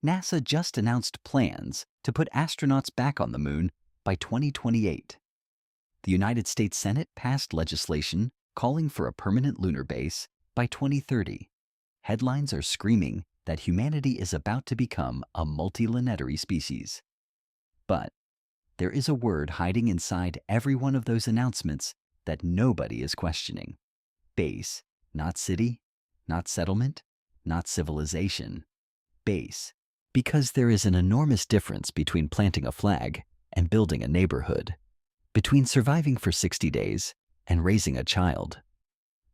NASA just announced plans to put astronauts back on the moon by 2028. The United States Senate passed legislation calling for a permanent lunar base by 2030. Headlines are screaming that humanity is about to become a multiplanetary species. But there is a word hiding inside every one of those announcements that nobody is questioning. Base, not city, not settlement, not civilization. Base. Because there is an enormous difference between planting a flag and building a neighborhood, between surviving for 60 days and raising a child,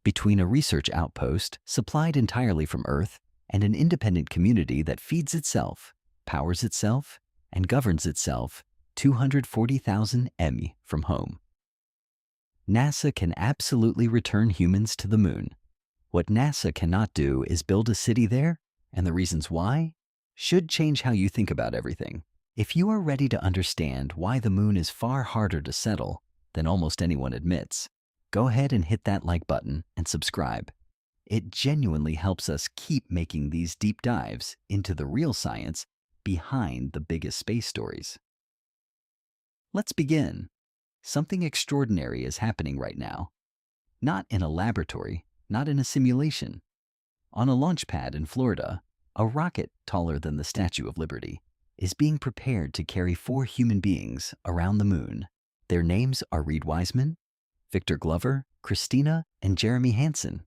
between a research outpost supplied entirely from Earth and an independent community that feeds itself, powers itself, and governs itself 240,000 mi from home. NASA can absolutely return humans to the moon. What NASA cannot do is build a city there, and the reasons why should change how you think about everything. If you are ready to understand why the moon is far harder to settle than almost anyone admits, go ahead and hit that like button and subscribe. It genuinely helps us keep making these deep dives into the real science behind the biggest space stories. Let's begin. Something extraordinary is happening right now. Not in a laboratory, not in a simulation. On a launch pad in Florida, a rocket taller than the Statue of Liberty is being prepared to carry 4 human beings around the moon. Their names are Reed Wiseman, Victor Glover, Christina, and Jeremy Hansen.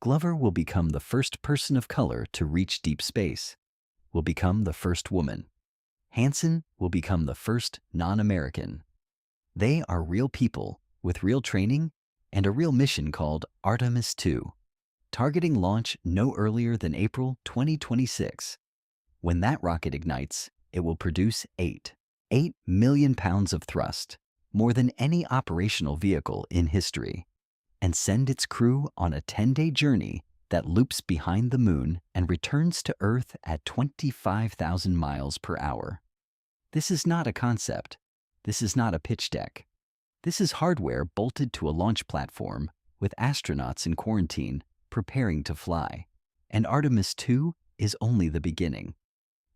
Glover will become the first person of color to reach deep space, will become the first woman. Hansen will become the first non-American. They are real people with real training and a real mission called Artemis 2. Targeting launch no earlier than April 2026. When that rocket ignites, it will produce 8 million pounds of thrust, more than any operational vehicle in history, and send its crew on a 10-day journey that loops behind the moon and returns to Earth at 25,000 miles per hour. This is not a concept. This is not a pitch deck. This is hardware bolted to a launch platform with astronauts in quarantine preparing to fly, and Artemis 2 is only the beginning.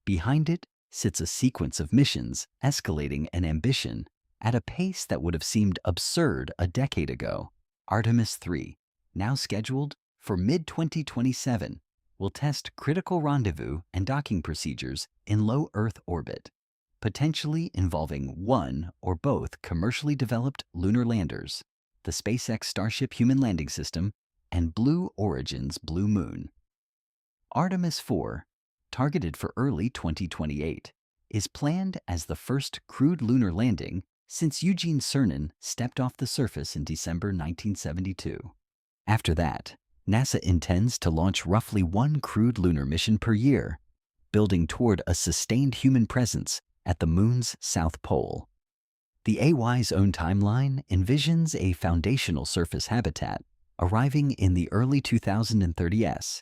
Behind it sits a sequence of missions escalating in ambition at a pace that would have seemed absurd a decade ago. Artemis 3, now scheduled for mid-2027, will test critical rendezvous and docking procedures in low Earth orbit, potentially involving one or both commercially developed lunar landers, the SpaceX Starship Human Landing System, and Blue Origin's Blue Moon. Artemis 4, targeted for early 2028, is planned as the first crewed lunar landing since Eugene Cernan stepped off the surface in December 1972. After that, NASA intends to launch roughly 1 crewed lunar mission per year, building toward a sustained human presence at the moon's south pole. The AY's own timeline envisions a foundational surface habitat arriving in the early 2030s,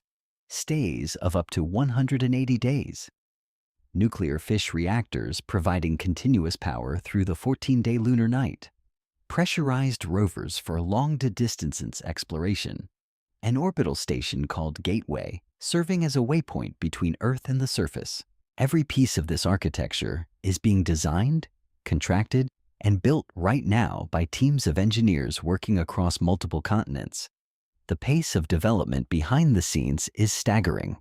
stays of up to 180 days. Nuclear fish reactors providing continuous power through the 14-day lunar night. Pressurized rovers for long-distance exploration. An orbital station called Gateway, serving as a waypoint between Earth and the surface. Every piece of this architecture is being designed, contracted, and built right now by teams of engineers working across multiple continents. The pace of development behind the scenes is staggering.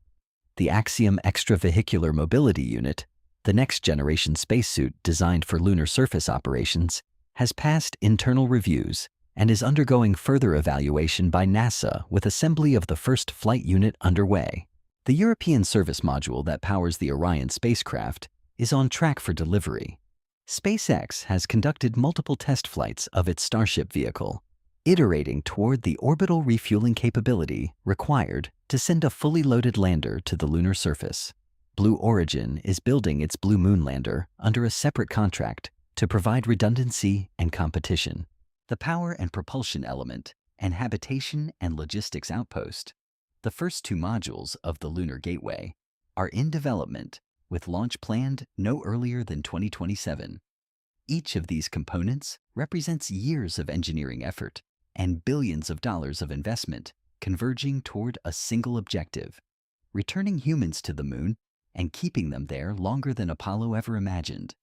The Axiom Extravehicular Mobility Unit, the next-generation spacesuit designed for lunar surface operations, has passed internal reviews and is undergoing further evaluation by NASA with assembly of the first flight unit underway. The European service module that powers the Orion spacecraft is on track for delivery. SpaceX has conducted multiple test flights of its Starship vehicle, iterating toward the orbital refueling capability required to send a fully loaded lander to the lunar surface. Blue Origin is building its Blue Moon lander under a separate contract to provide redundancy and competition. The power and propulsion element and habitation and logistics outpost, the first 2 modules of the Lunar Gateway, are in development with launch planned no earlier than 2027. Each of these components represents years of engineering effort and billions of dollars of investment converging toward a single objective: returning humans to the moon and keeping them there longer than Apollo ever imagined.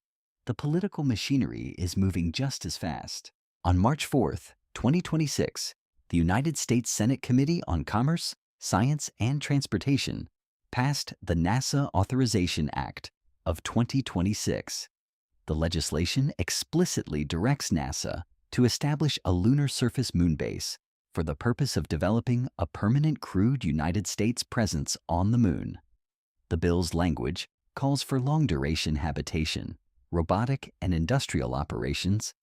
The political machinery is moving just as fast. On March 4th, 2026, the United States Senate Committee on Commerce, Science, and Transportation passed the NASA Authorization Act of 2026. The legislation explicitly directs NASA to establish a lunar surface moon base for the purpose of developing a permanent crewed United States presence on the moon. The bill's language calls for long-duration habitation, robotic and industrial operations,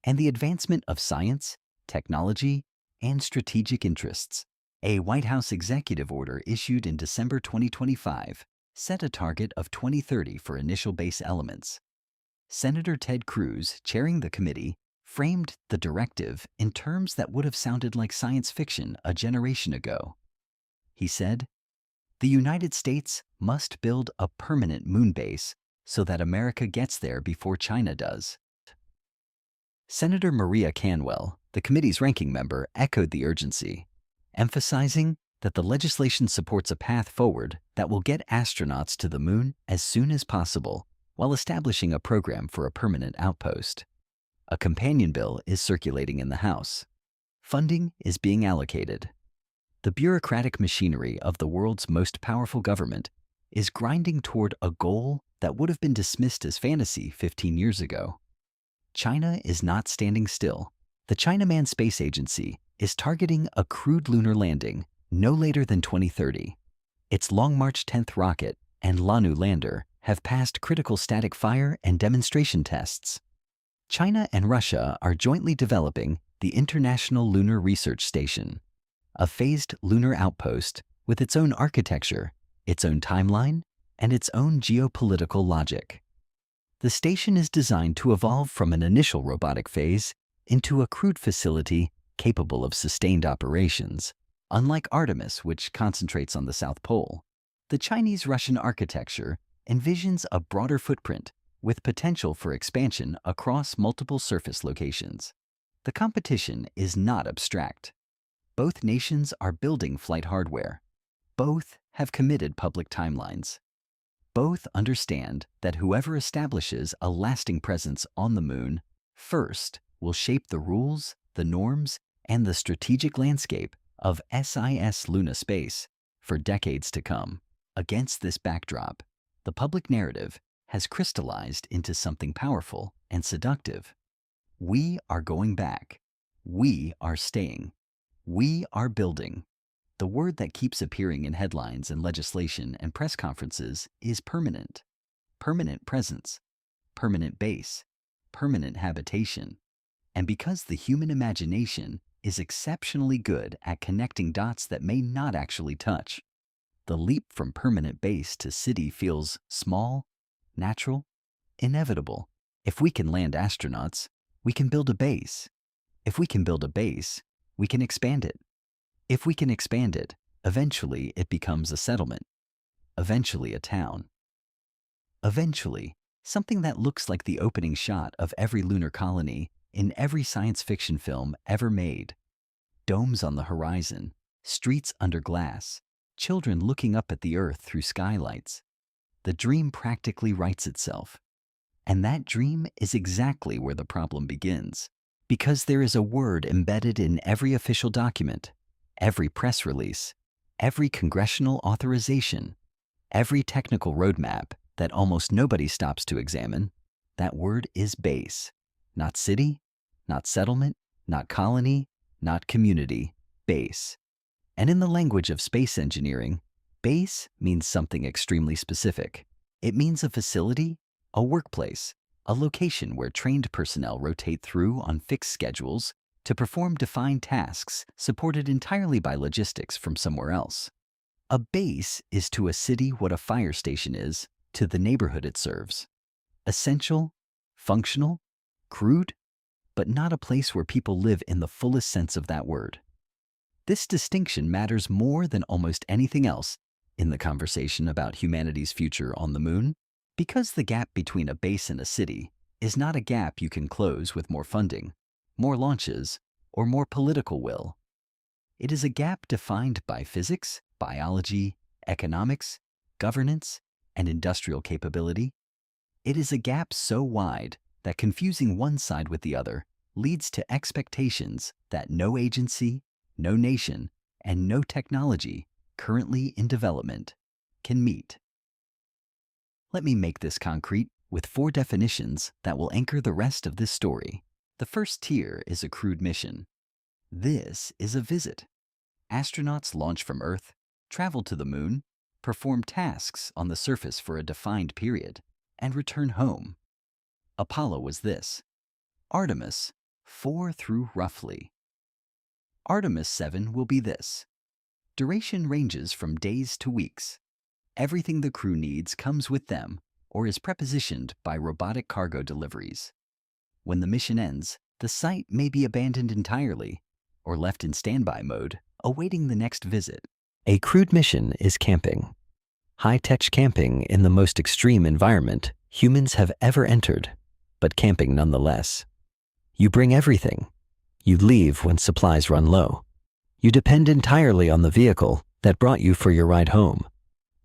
and the advancement of science, technology, and strategic interests. A White House executive order issued in December 2025 set a target of 2030 for initial base elements. Senator Ted Cruz, chairing the committee, framed the directive in terms that would have sounded like science fiction a generation ago. He said, "The United States must build a permanent moon base so that America gets there before China does." Senator Maria Canwell, the committee's ranking member, echoed the urgency, emphasizing that the legislation supports a path forward that will get astronauts to the moon as soon as possible while establishing a program for a permanent outpost. A companion bill is circulating in the House. Funding is being allocated. The bureaucratic machinery of the world's most powerful government is grinding toward a goal that would have been dismissed as fantasy 15 years ago. China is not standing still. The China Manned Space Agency is targeting a crewed lunar landing no later than 2030. Its Long March 10th rocket and Lanu lander have passed critical static fire and demonstration tests. China and Russia are jointly developing the International Lunar Research Station, a phased lunar outpost with its own architecture, its own timeline, and its own geopolitical logic. The station is designed to evolve from an initial robotic phase into a crewed facility capable of sustained operations. Unlike Artemis, which concentrates on the South Pole, the Chinese-Russian architecture envisions a broader footprint with potential for expansion across multiple surface locations. The competition is not abstract. Both nations are building flight hardware. Both have committed public timelines. Both understand that whoever establishes a lasting presence on the moon first will shape the rules, the norms, and the strategic landscape of SIS Luna space for decades to come. Against this backdrop, the public narrative has crystallized into something powerful and seductive. We are going back. We are staying. We are building. The word that keeps appearing in headlines and legislation and press conferences is permanent. Permanent presence, permanent base, permanent habitation. And because the human imagination is exceptionally good at connecting dots that may not actually touch, the leap from permanent base to city feels small, natural, inevitable. If we can land astronauts, we can build a base. If we can build a base, we can expand it. If we can expand it, eventually it becomes a settlement. Eventually a town. Eventually, something that looks like the opening shot of every lunar colony in every science fiction film ever made. Domes on the horizon, streets under glass, children looking up at the Earth through skylights. The dream practically writes itself. And that dream is exactly where the problem begins, because there is a word embedded in every official document, every press release, every congressional authorization, every technical roadmap that almost nobody stops to examine. That word is base. Not city, not settlement, not colony, not community, base. And in the language of space engineering, base means something extremely specific. It means a facility, a workplace, a location where trained personnel rotate through on fixed schedules to perform defined tasks supported entirely by logistics from somewhere else. A base is to a city what a fire station is to the neighborhood it serves. Essential, functional, crewed, but not a place where people live in the fullest sense of that word. This distinction matters more than almost anything else in the conversation about humanity's future on the moon, because the gap between a base and a city is not a gap you can close with more funding, more launches, or more political will. It is a gap defined by physics, biology, economics, governance, and industrial capability, it is a gap so wide that confusing one side with the other leads to expectations that no agency, no nation, and no technology currently in development can meet. Let me make this concrete with 4 definitions that will anchor the rest of this story. The first tier is a crewed mission. This is a visit. Astronauts launch from Earth, travel to the Moon, perform tasks on the surface for a defined period, and return home. Apollo was this. Artemis, 4 through roughly. Artemis 7 will be this. Duration ranges from days to weeks. Everything the crew needs comes with them or is prepositioned by robotic cargo deliveries. When the mission ends, the site may be abandoned entirely or left in standby mode, awaiting the next visit. A crewed mission is camping. High-tech camping in the most extreme environment humans have ever entered, but camping nonetheless. You bring everything. You leave when supplies run low. You depend entirely on the vehicle that brought you for your ride home.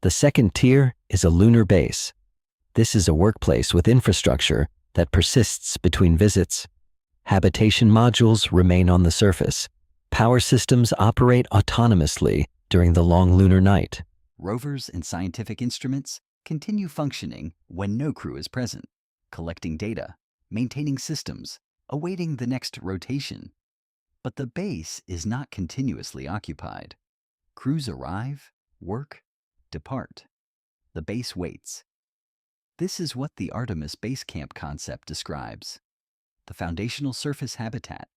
The second tier is a lunar base. This is a workplace with infrastructure that persists between visits. Habitation modules remain on the surface. Power systems operate autonomously during the long lunar night. Rovers and scientific instruments continue functioning when no crew is present, collecting data, maintaining systems, awaiting the next rotation. But the base is not continuously occupied. Crews arrive, work, depart. The base waits. This is what the Artemis Base Camp concept describes. The foundational surface habitat,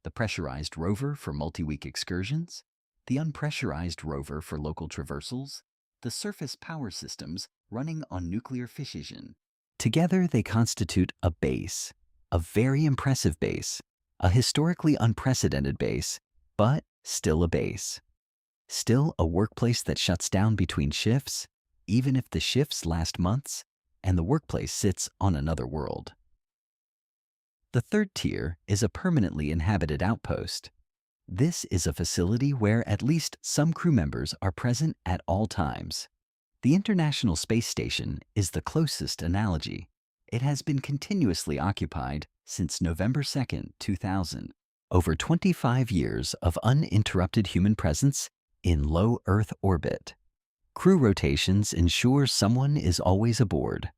the pressurized rover for multi-week excursions, the unpressurized rover for local traversals, the surface power systems running on nuclear fission. Together they constitute a base, a very impressive base, a historically unprecedented base, but still a base. Still a workplace that shuts down between shifts, even if the shifts last months and the workplace sits on another world. The third tier is a permanently inhabited outpost. This is a facility where at least some crew members are present at all times. The International Space Station is the closest analogy. It has been continuously occupied since November 2nd, 2000. Over 25 years of uninterrupted human presence in low Earth orbit. Crew rotations ensure someone is always aboard.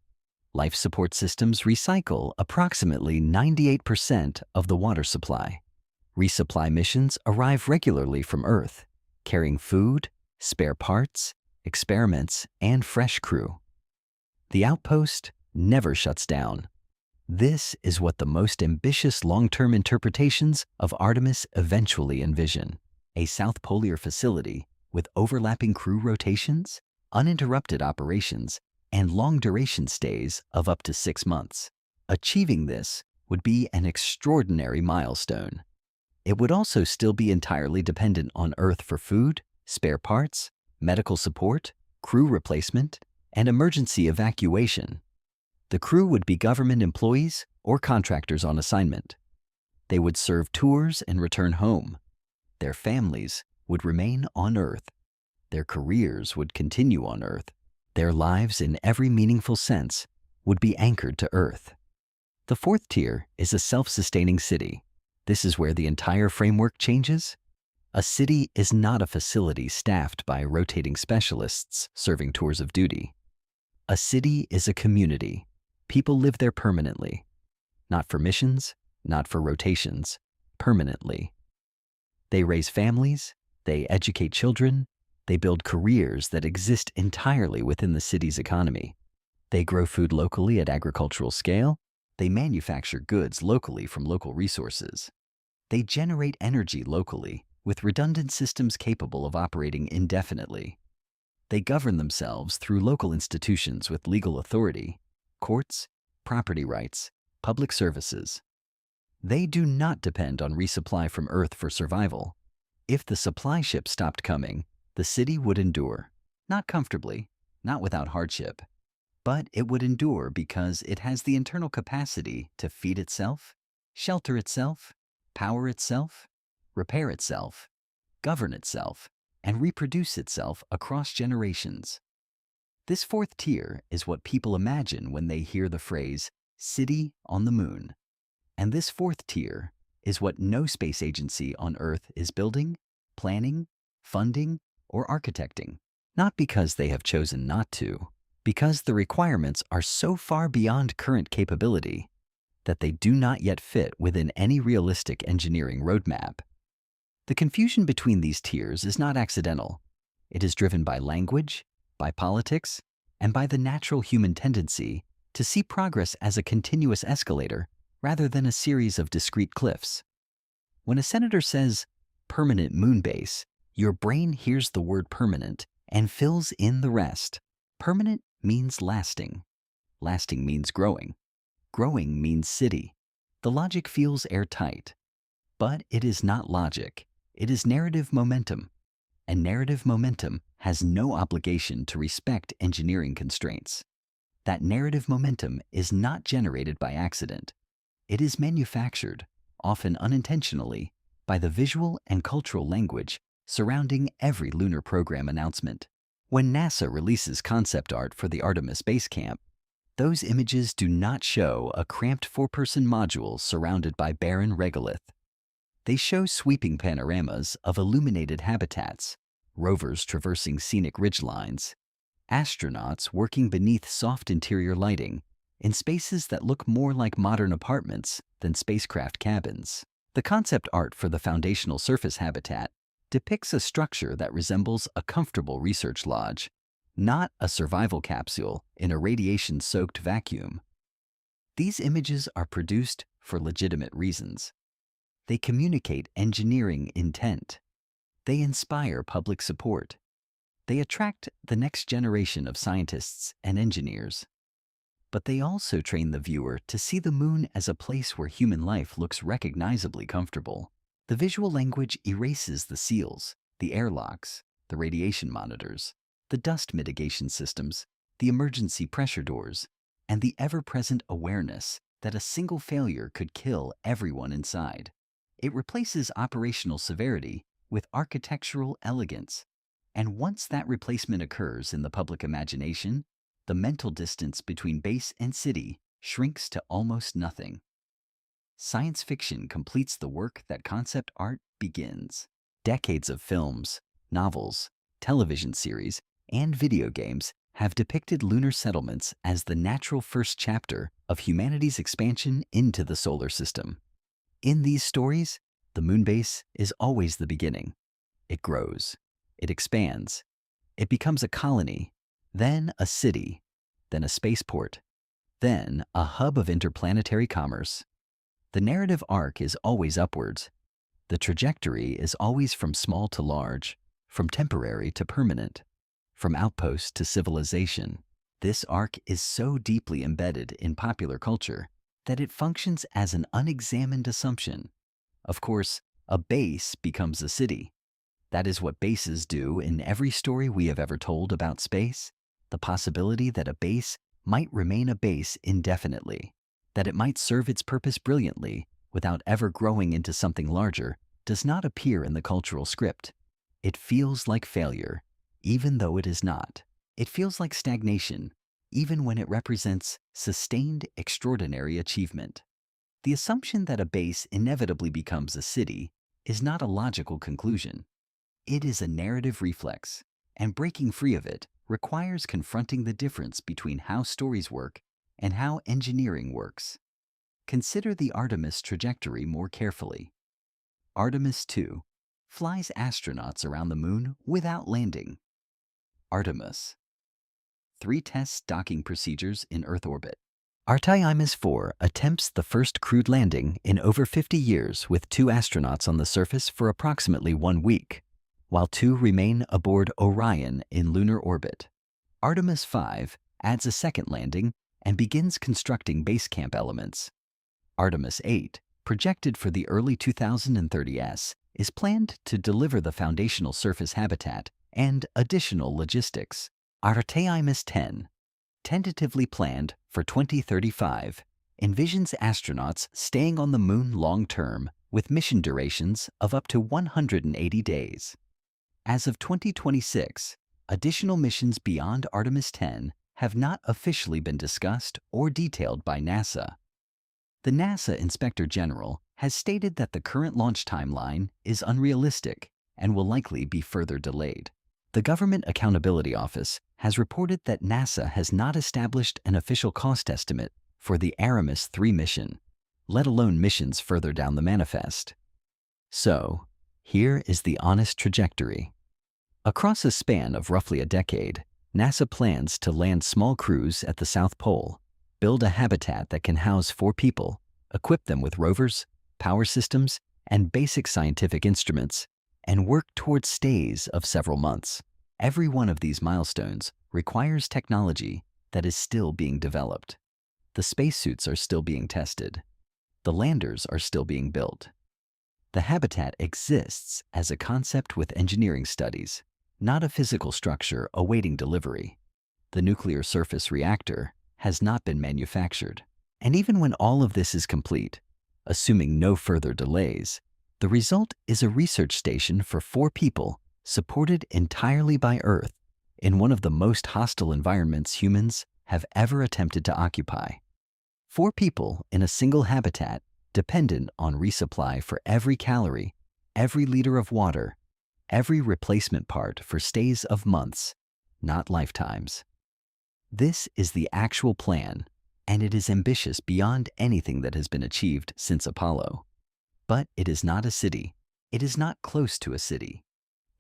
Life support systems recycle approximately 98% of the water supply. Resupply missions arrive regularly from Earth, carrying food, spare parts, experiments, and fresh crew. The outpost never shuts down. This is what the most ambitious long-term interpretations of Artemis eventually envision. A South Polar facility with overlapping crew rotations, uninterrupted operations, and long-duration stays of up to 6 months. Achieving this would be an extraordinary milestone. It would also still be entirely dependent on Earth for food, spare parts, medical support, crew replacement, and emergency evacuation. The crew would be government employees or contractors on assignment. They would serve tours and return home. Their families would remain on Earth. Their careers would continue on Earth. Their lives, in every meaningful sense, would be anchored to Earth. The fourth tier is a self-sustaining city. This is where the entire framework changes. A city is not a facility staffed by rotating specialists serving tours of duty. A city is a community. People live there permanently. Not for missions, not for rotations, permanently. They raise families, they educate children, they build careers that exist entirely within the city's economy. They grow food locally at agricultural scale. They manufacture goods locally from local resources. They generate energy locally with redundant systems capable of operating indefinitely. They govern themselves through local institutions with legal authority, courts, property rights, public services. They do not depend on resupply from Earth for survival. If the supply ship stopped coming, the city would endure, not comfortably, not without hardship, but it would endure because it has the internal capacity to feed itself, shelter itself, power itself, repair itself, govern itself, and reproduce itself across generations. This fourth tier is what people imagine when they hear the phrase city on the moon. And this fourth tier is what no space agency on Earth is building, planning, funding, or architecting. Not because they have chosen not to, because the requirements are so far beyond current capability that they do not yet fit within any realistic engineering roadmap. The confusion between these tiers is not accidental. It is driven by language, by politics, and by the natural human tendency to see progress as a continuous escalator rather than a series of discrete cliffs. When a senator says permanent moon base, your brain hears the word permanent and fills in the rest. Permanent means lasting. Lasting means growing. Growing means city. The logic feels airtight. But it is not logic. It is narrative momentum. And narrative momentum has no obligation to respect engineering constraints. That narrative momentum is not generated by accident. It is manufactured, often unintentionally, by the visual and cultural language surrounding every lunar program announcement. When NASA releases concept art for the Artemis base camp, those images do not show a cramped four-person module surrounded by barren regolith. They show sweeping panoramas of illuminated habitats, rovers traversing scenic ridgelines, astronauts working beneath soft interior lighting in spaces that look more like modern apartments than spacecraft cabins. The concept art for the foundational surface habitat depicts a structure that resembles a comfortable research lodge, not a survival capsule in a radiation-soaked vacuum. These images are produced for legitimate reasons. They communicate engineering intent. They inspire public support. They attract the next generation of scientists and engineers. But they also train the viewer to see the moon as a place where human life looks recognizably comfortable. The visual language erases the seals, the airlocks, the radiation monitors, the dust mitigation systems, the emergency pressure doors, and the ever-present awareness that a single failure could kill everyone inside. It replaces operational severity with architectural elegance. And once that replacement occurs in the public imagination, the mental distance between base and city shrinks to almost nothing. Science fiction completes the work that concept art begins. Decades of films, novels, television series, and video games have depicted lunar settlements as the natural first chapter of humanity's expansion into the solar system. In these stories, the moon base is always the beginning. It grows. It expands. It becomes a colony, then a city, then a spaceport, then a hub of interplanetary commerce. The narrative arc is always upwards. The trajectory is always from small to large, from temporary to permanent, from outpost to civilization. This arc is so deeply embedded in popular culture that it functions as an unexamined assumption. Of course, a base becomes a city. That is what bases do in every story we have ever told about space. The possibility that a base might remain a base indefinitely, that it might serve its purpose brilliantly without ever growing into something larger, does not appear in the cultural script. It feels like failure, even though it is not. It feels like stagnation, even when it represents sustained, extraordinary achievement. The assumption that a base inevitably becomes a city is not a logical conclusion. It is a narrative reflex, and breaking free of it requires confronting the difference between how stories work and how engineering works. Consider the Artemis trajectory more carefully. Artemis 2 flies astronauts around the moon without landing. Artemis 3 tests docking procedures in Earth orbit. Artemis 4 attempts the first crewed landing in over 50 years with 2 astronauts on the surface for approximately 1 week, while 2 remain aboard Orion in lunar orbit. Artemis 5 adds a second landing and begins constructing base camp elements. Artemis 8, projected for the early 2030s, is planned to deliver the foundational surface habitat and additional logistics. Artemis 10, tentatively planned for 2035, envisions astronauts staying on the moon long-term with mission durations of up to 180 days. As of 2026, Additional missions beyond Artemis 10 have not officially been discussed or detailed by NASA. The NASA Inspector General has stated that the current launch timeline is unrealistic and will likely be further delayed. The Government Accountability Office has reported that NASA has not established an official cost estimate for the Artemis 3 mission, let alone missions further down the manifest. So, here is the honest trajectory. Across a span of roughly a decade, NASA plans to land small crews at the South Pole, build a habitat that can house 4 people, equip them with rovers, power systems, and basic scientific instruments, and work towards stays of several months. Every one of these milestones requires technology that is still being developed. The spacesuits are still being tested. The landers are still being built. The habitat exists as a concept with engineering studies, not a physical structure awaiting delivery. The nuclear surface reactor has not been manufactured. And even when all of this is complete, assuming no further delays, the result is a research station for 4 people supported entirely by Earth in one of the most hostile environments humans have ever attempted to occupy. 4 people in a single habitat dependent on resupply for every calorie, every liter of water, every replacement part for stays of months, not lifetimes. This is the actual plan, and it is ambitious beyond anything that has been achieved since Apollo. But it is not a city. It is not close to a city.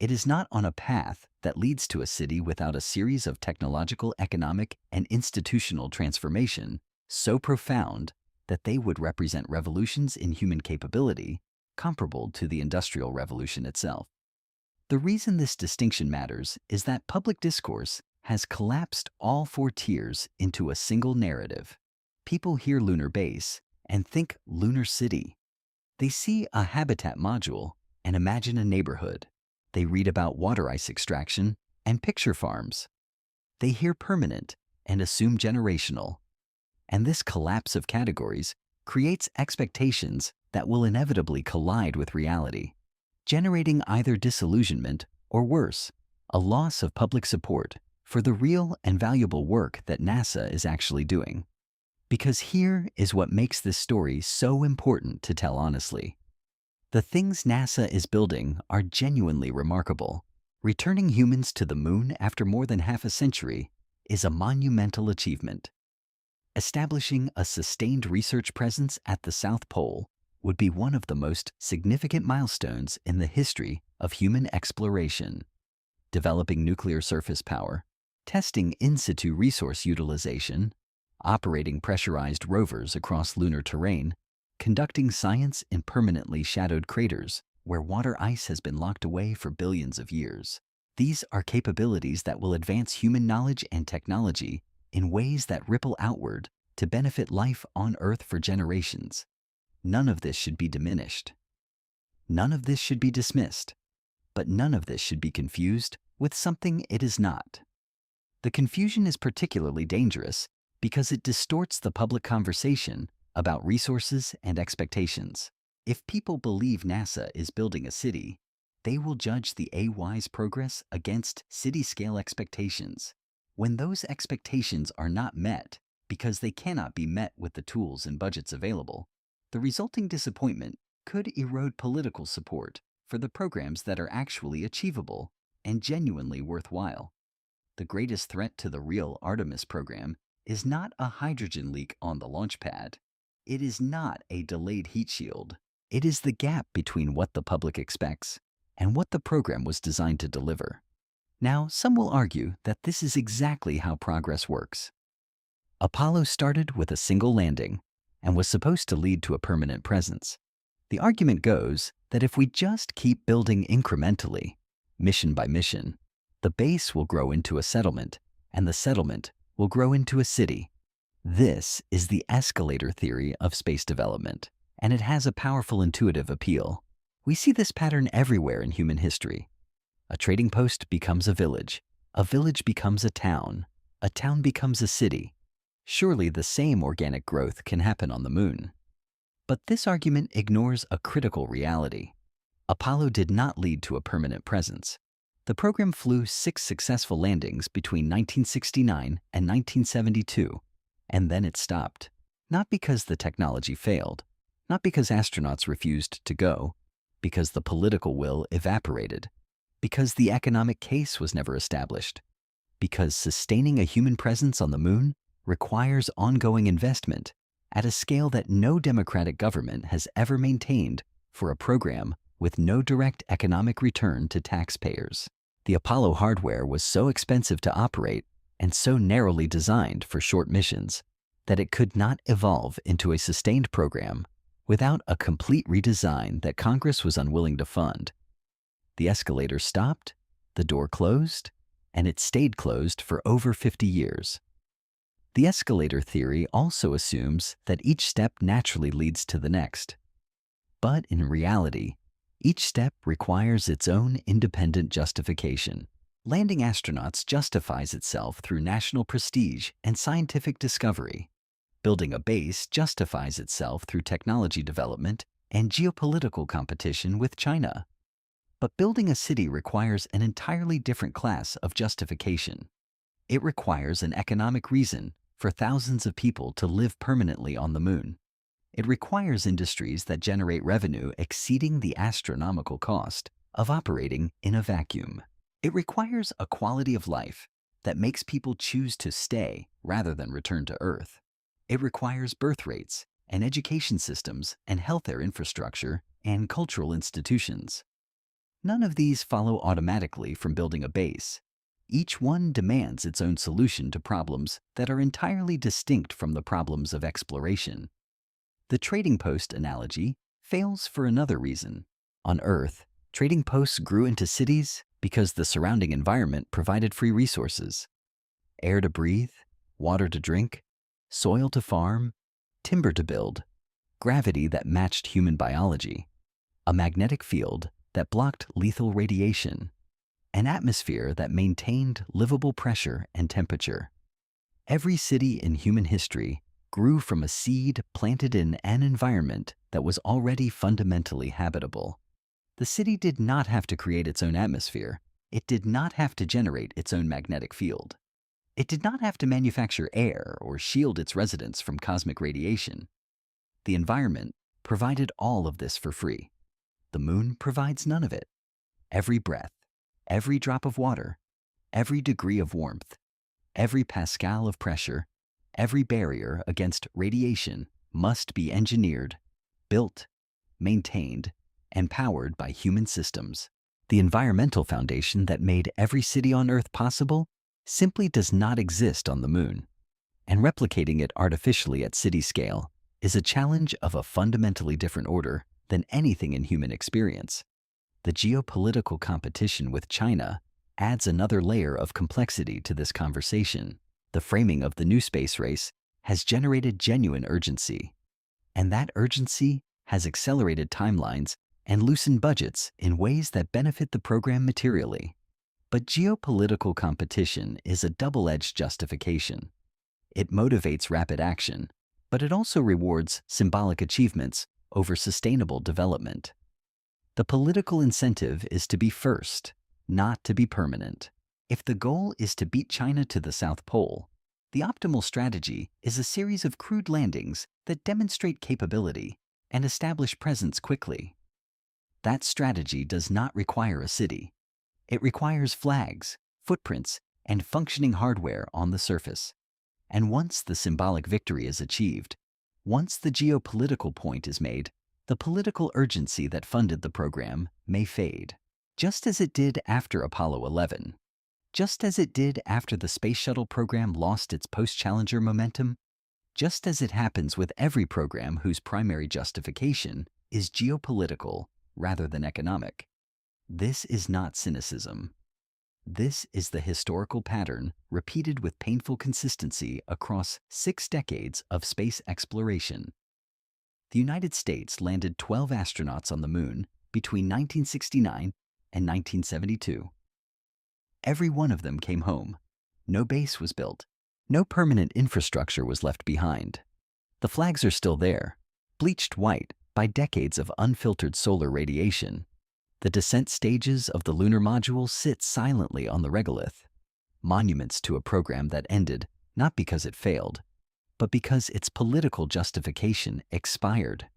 It is not on a path that leads to a city without a series of technological, economic, and institutional transformation so profound that they would represent revolutions in human capability comparable to the Industrial Revolution itself. The reason this distinction matters is that public discourse has collapsed all 4 tiers into a single narrative. People hear lunar base and think lunar city. They see a habitat module and imagine a neighborhood. They read about water ice extraction and picture farms. They hear permanent and assume generational. And this collapse of categories creates expectations that will inevitably collide with reality, generating either disillusionment or worse, a loss of public support for the real and valuable work that NASA is actually doing. Because here is what makes this story so important to tell honestly. The things NASA is building are genuinely remarkable. Returning humans to the moon after more than half a century is a monumental achievement. Establishing a sustained research presence at the South Pole would be one of the most significant milestones in the history of human exploration. Developing nuclear surface power, testing in situ resource utilization, operating pressurized rovers across lunar terrain, conducting science in permanently shadowed craters where water ice has been locked away for billions of years. These are capabilities that will advance human knowledge and technology in ways that ripple outward to benefit life on Earth for generations. None of this should be diminished. None of this should be dismissed. But none of this should be confused with something it is not. The confusion is particularly dangerous because it distorts the public conversation about resources and expectations. If people believe NASA is building a city, they will judge the AY's progress against city-scale expectations. When those expectations are not met because they cannot be met with the tools and budgets available, the resulting disappointment could erode political support for the programs that are actually achievable and genuinely worthwhile. The greatest threat to the real Artemis program is not a hydrogen leak on the launch pad. It is not a delayed heat shield. It is the gap between what the public expects and what the program was designed to deliver. Now, some will argue that this is exactly how progress works. Apollo started with a single landing and was supposed to lead to a permanent presence. The argument goes that if we just keep building incrementally, mission by mission, the base will grow into a settlement, and the settlement will grow into a city. This is the escalator theory of space development, and it has a powerful intuitive appeal. We see this pattern everywhere in human history. A trading post becomes a village becomes a town becomes a city. Surely the same organic growth can happen on the moon. But this argument ignores a critical reality. Apollo did not lead to a permanent presence. The program flew 6 successful landings between 1969 and 1972, and then it stopped. Not because the technology failed, not because astronauts refused to go, because the political will evaporated, because the economic case was never established, because sustaining a human presence on the moon requires ongoing investment at a scale that no democratic government has ever maintained for a program with no direct economic return to taxpayers. The Apollo hardware was so expensive to operate and so narrowly designed for short missions that it could not evolve into a sustained program without a complete redesign that Congress was unwilling to fund. The escalator stopped, the door closed, and it stayed closed for over 50 years. The escalator theory also assumes that each step naturally leads to the next. But in reality, each step requires its own independent justification. Landing astronauts justifies itself through national prestige and scientific discovery. Building a base justifies itself through technology development and geopolitical competition with China. But building a city requires an entirely different class of justification. It requires an economic reason for thousands of people to live permanently on the moon. It requires industries that generate revenue exceeding the astronomical cost of operating in a vacuum. It requires a quality of life that makes people choose to stay rather than return to Earth. It requires birth rates and education systems and healthcare infrastructure and cultural institutions. None of these follow automatically from building a base. Each one demands its own solution to problems that are entirely distinct from the problems of exploration. The trading post analogy fails for another reason. On Earth, trading posts grew into cities because the surrounding environment provided free resources: air to breathe, water to drink, soil to farm, timber to build, gravity that matched human biology, a magnetic field that blocked lethal radiation, an atmosphere that maintained livable pressure and temperature. Every city in human history grew from a seed planted in an environment that was already fundamentally habitable. The city did not have to create its own atmosphere. It did not have to generate its own magnetic field. It did not have to manufacture air or shield its residents from cosmic radiation. The environment provided all of this for free. The moon provides none of it. Every breath, every drop of water, every degree of warmth, every pascal of pressure, every barrier against radiation must be engineered, built, maintained, and powered by human systems. The environmental foundation that made every city on Earth possible simply does not exist on the moon, and replicating it artificially at city scale is a challenge of a fundamentally different order than anything in human experience. The geopolitical competition with China adds another layer of complexity to this conversation. The framing of the new space race has generated genuine urgency, and that urgency has accelerated timelines and loosened budgets in ways that benefit the program materially. But geopolitical competition is a double-edged justification. It motivates rapid action, but it also rewards symbolic achievements over sustainable development. The political incentive is to be first, not to be permanent. If the goal is to beat China to the South Pole, the optimal strategy is a series of crewed landings that demonstrate capability and establish presence quickly. That strategy does not require a city. It requires flags, footprints, and functioning hardware on the surface. And once the symbolic victory is achieved, once the geopolitical point is made, the political urgency that funded the program may fade, just as it did after Apollo 11. Just as it did after the Space Shuttle program lost its post-Challenger momentum, just as it happens with every program whose primary justification is geopolitical rather than economic. This is not cynicism. This is the historical pattern repeated with painful consistency across 6 decades of space exploration. The United States landed 12 astronauts on the moon between 1969 and 1972. Every one of them came home. No base was built. No permanent infrastructure was left behind. The flags are still there, bleached white by decades of unfiltered solar radiation. The descent stages of the lunar module sit silently on the regolith, monuments to a program that ended not because it failed, but because its political justification expired.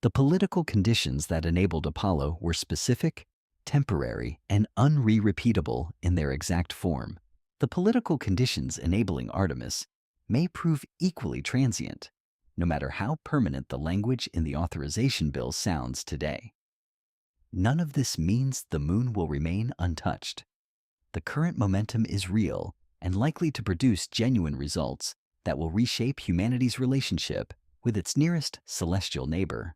The political conditions that enabled Apollo were specific, temporary, and unrepeatable in their exact form. The political conditions enabling Artemis may prove equally transient, no matter how permanent the language in the authorization bill sounds today. None of this means the moon will remain untouched. The current momentum is real and likely to produce genuine results that will reshape humanity's relationship with its nearest celestial neighbor.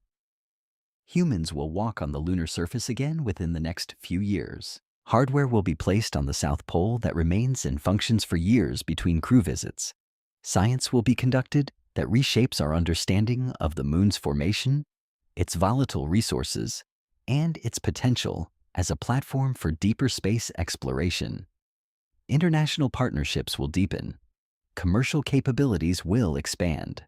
Humans will walk on the lunar surface again within the next few years. Hardware will be placed on the South Pole that remains and functions for years between crew visits. Science will be conducted that reshapes our understanding of the moon's formation, its volatile resources, and its potential as a platform for deeper space exploration. International partnerships will deepen. Commercial capabilities will expand.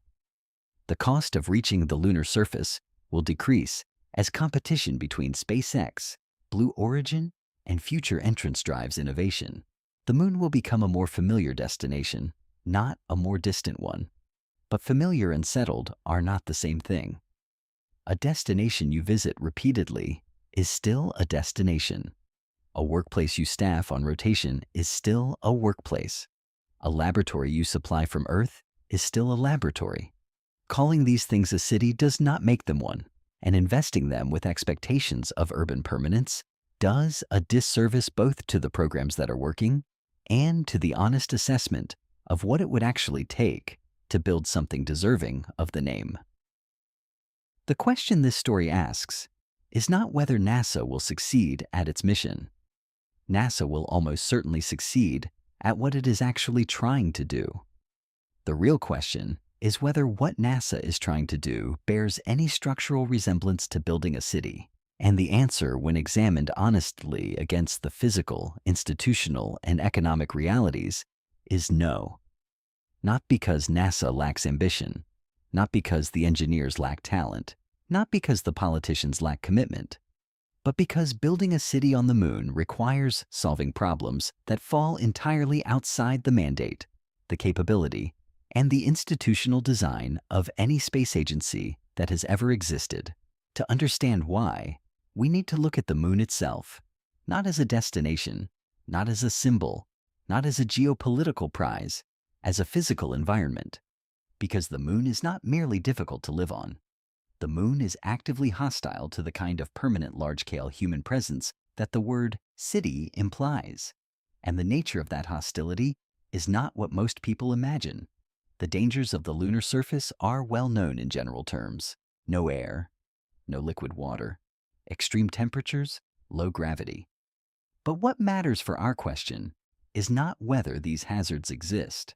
The cost of reaching the lunar surface will decrease as competition between SpaceX, Blue Origin, and future entrants drives innovation. The moon will become a more familiar destination, not a more distant one. But familiar and settled are not the same thing. A destination you visit repeatedly is still a destination. A workplace you staff on rotation is still a workplace. A laboratory you supply from Earth is still a laboratory. Calling these things a city does not make them one, and investing them with expectations of urban permanence does a disservice both to the programs that are working and to the honest assessment of what it would actually take to build something deserving of the name. The question this story asks is not whether NASA will succeed at its mission. NASA will almost certainly succeed at what it is actually trying to do. The real question is whether what NASA is trying to do bears any structural resemblance to building a city. And the answer, when examined honestly against the physical, institutional, and economic realities, is no. Not because NASA lacks ambition, not because the engineers lack talent, not because the politicians lack commitment, but because building a city on the moon requires solving problems that fall entirely outside the mandate, the capability, and the institutional design of any space agency that has ever existed. To understand why, we need to look at the moon itself, not as a destination, not as a symbol, not as a geopolitical prize, as a physical environment. Because the moon is not merely difficult to live on. The moon is actively hostile to the kind of permanent large-scale human presence that the word city implies. And the nature of that hostility is not what most people imagine. The dangers of the lunar surface are well known in general terms. No air, no liquid water, extreme temperatures, low gravity. But what matters for our question is not whether these hazards exist.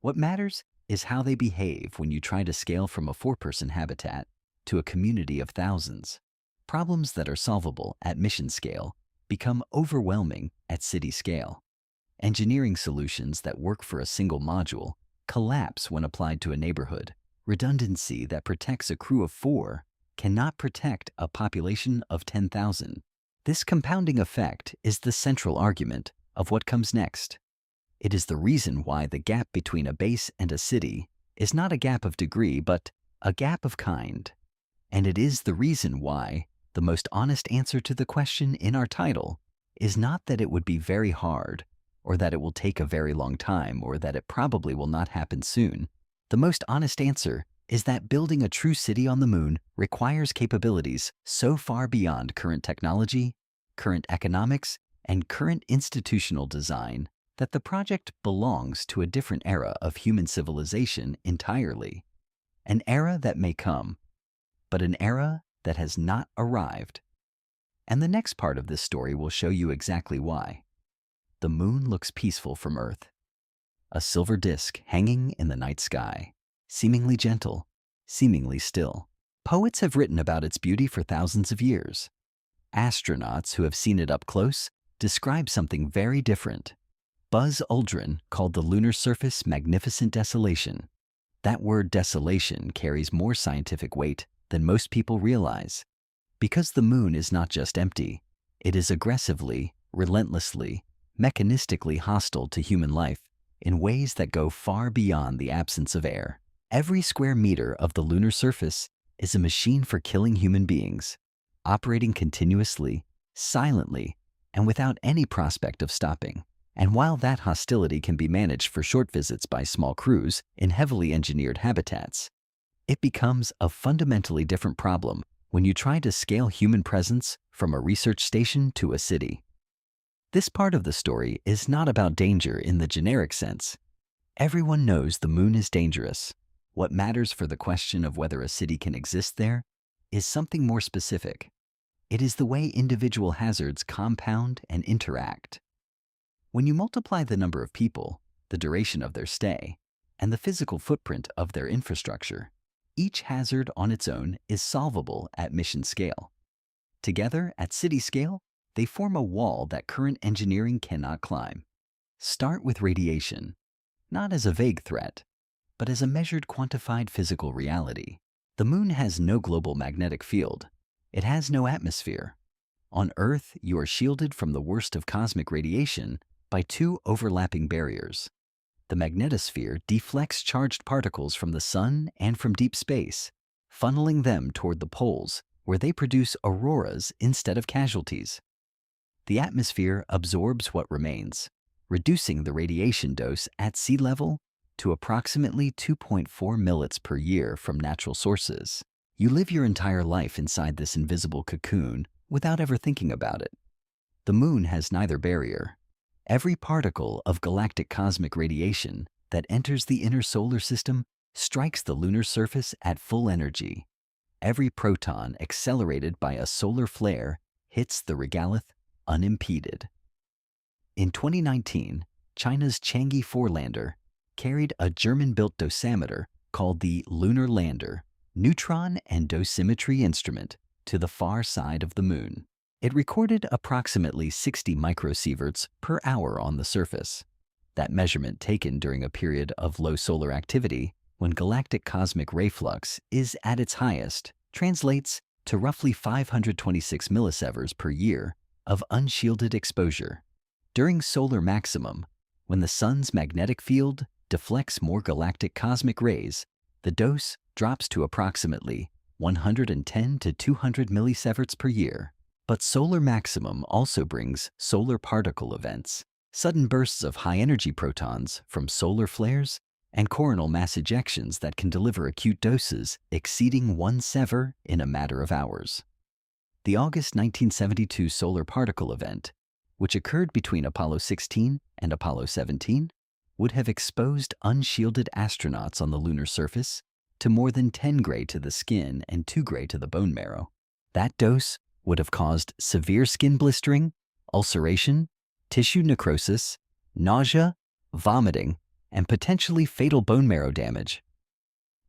What matters is how they behave when you try to scale from a 4-person habitat to a community of thousands. Problems that are solvable at mission scale become overwhelming at city scale. Engineering solutions that work for a single module collapse when applied to a neighborhood. Redundancy that protects a crew of 4 cannot protect a population of 10,000. This compounding effect is the central argument of what comes next. It is the reason why the gap between a base and a city is not a gap of degree, but a gap of kind. And it is the reason why the most honest answer to the question in our title is not that it would be very hard, or that it will take a very long time, or that it probably will not happen soon. The most honest answer is that building a true city on the moon requires capabilities so far beyond current technology, current economics, and current institutional design that the project belongs to a different era of human civilization entirely. An era that may come, but an era that has not arrived. And the next part of this story will show you exactly why. The moon looks peaceful from Earth. A silver disk hanging in the night sky, seemingly gentle, seemingly still. Poets have written about its beauty for thousands of years. Astronauts who have seen it up close describe something very different. Buzz Aldrin called the lunar surface magnificent desolation. That word desolation carries more scientific weight than most people realize. Because the moon is not just empty, It is aggressively, relentlessly, mechanistically hostile to human life in ways that go far beyond the absence of air. Every square meter of the lunar surface is a machine for killing human beings, operating continuously, silently, and without any prospect of stopping. And while that hostility can be managed for short visits by small crews in heavily engineered habitats, it becomes a fundamentally different problem when you try to scale human presence from a research station to a city. This part of the story is not about danger in the generic sense. Everyone knows the moon is dangerous. What matters for the question of whether a city can exist there is something more specific. It is the way individual hazards compound and interact. When you multiply the number of people, the duration of their stay, and the physical footprint of their infrastructure, each hazard on its own is solvable at mission scale. Together, at city scale, they form a wall that current engineering cannot climb. Start with radiation, not as a vague threat, but as a measured quantified physical reality. The moon has no global magnetic field. It has no atmosphere. On Earth, you are shielded from the worst of cosmic radiation by two overlapping barriers. The magnetosphere deflects charged particles from the sun and from deep space, funneling them toward the poles where they produce auroras instead of casualties. The atmosphere absorbs what remains, reducing the radiation dose at sea level to approximately 2.4 millits per year from natural sources. You live your entire life inside this invisible cocoon without ever thinking about it. The moon has neither barrier. Every particle of galactic cosmic radiation that enters the inner solar system strikes the lunar surface at full energy. Every proton accelerated by a solar flare hits the regolith unimpeded. In 2019, China's Chang'e 4 lander carried a German-built dosimeter called the Lunar Lander neutron and dosimetry instrument to the far side of the moon. It recorded approximately 60 microsieverts per hour on the surface. That measurement, taken during a period of low solar activity, when galactic cosmic ray flux is at its highest, translates to roughly 526 millisieverts per year of unshielded exposure. During solar maximum, when the sun's magnetic field deflects more galactic cosmic rays, the dose drops to approximately 110 to 200 millisieverts per year. But solar maximum also brings solar particle events, sudden bursts of high-energy protons from solar flares, and coronal mass ejections that can deliver acute doses exceeding 1 sever in a matter of hours. The August 1972 solar particle event, which occurred between Apollo 16 and Apollo 17, would have exposed unshielded astronauts on the lunar surface to more than 10 gray to the skin and 2 gray to the bone marrow. That dose would have caused severe skin blistering, ulceration, tissue necrosis, nausea, vomiting, and potentially fatal bone marrow damage.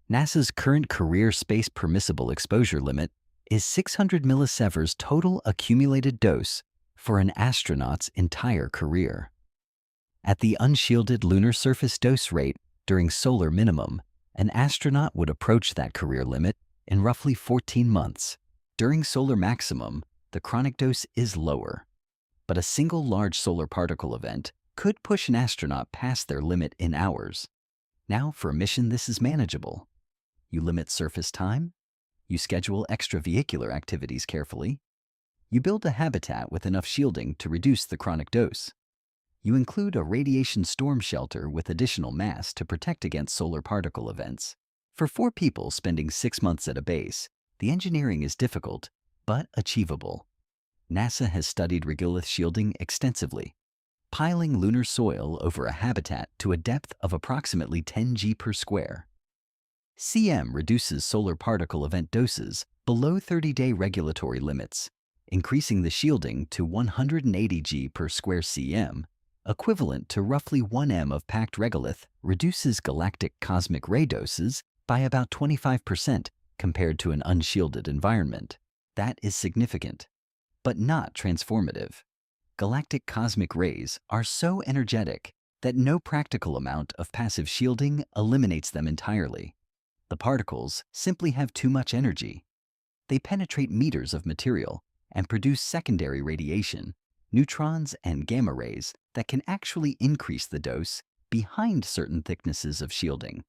NASA's current career space permissible exposure limit is 600 millisieverts total accumulated dose for an astronaut's entire career. At the unshielded lunar surface dose rate during solar minimum, an astronaut would approach that career limit in roughly 14 months. During solar maximum, the chronic dose is lower, but a single large solar particle event could push an astronaut past their limit in hours. Now, for a mission, this is manageable. You limit surface time, you schedule extravehicular activities carefully, you build a habitat with enough shielding to reduce the chronic dose. You include a radiation storm shelter with additional mass to protect against solar particle events. For 4 people spending 6 months at a base, the engineering is difficult, but achievable. NASA has studied regolith shielding extensively, piling lunar soil over a habitat to a depth of approximately 10 G per square. CM reduces solar particle event doses below 30-day regulatory limits, increasing the shielding to 180 G per square cm, equivalent to roughly 1 m of packed regolith, reduces galactic cosmic ray doses by about 25% compared to an unshielded environment. That is significant, but not transformative. Galactic cosmic rays are so energetic that no practical amount of passive shielding eliminates them entirely. The particles simply have too much energy. They penetrate meters of material and produce secondary radiation, neutrons and gamma rays that can actually increase the dose behind certain thicknesses of shielding.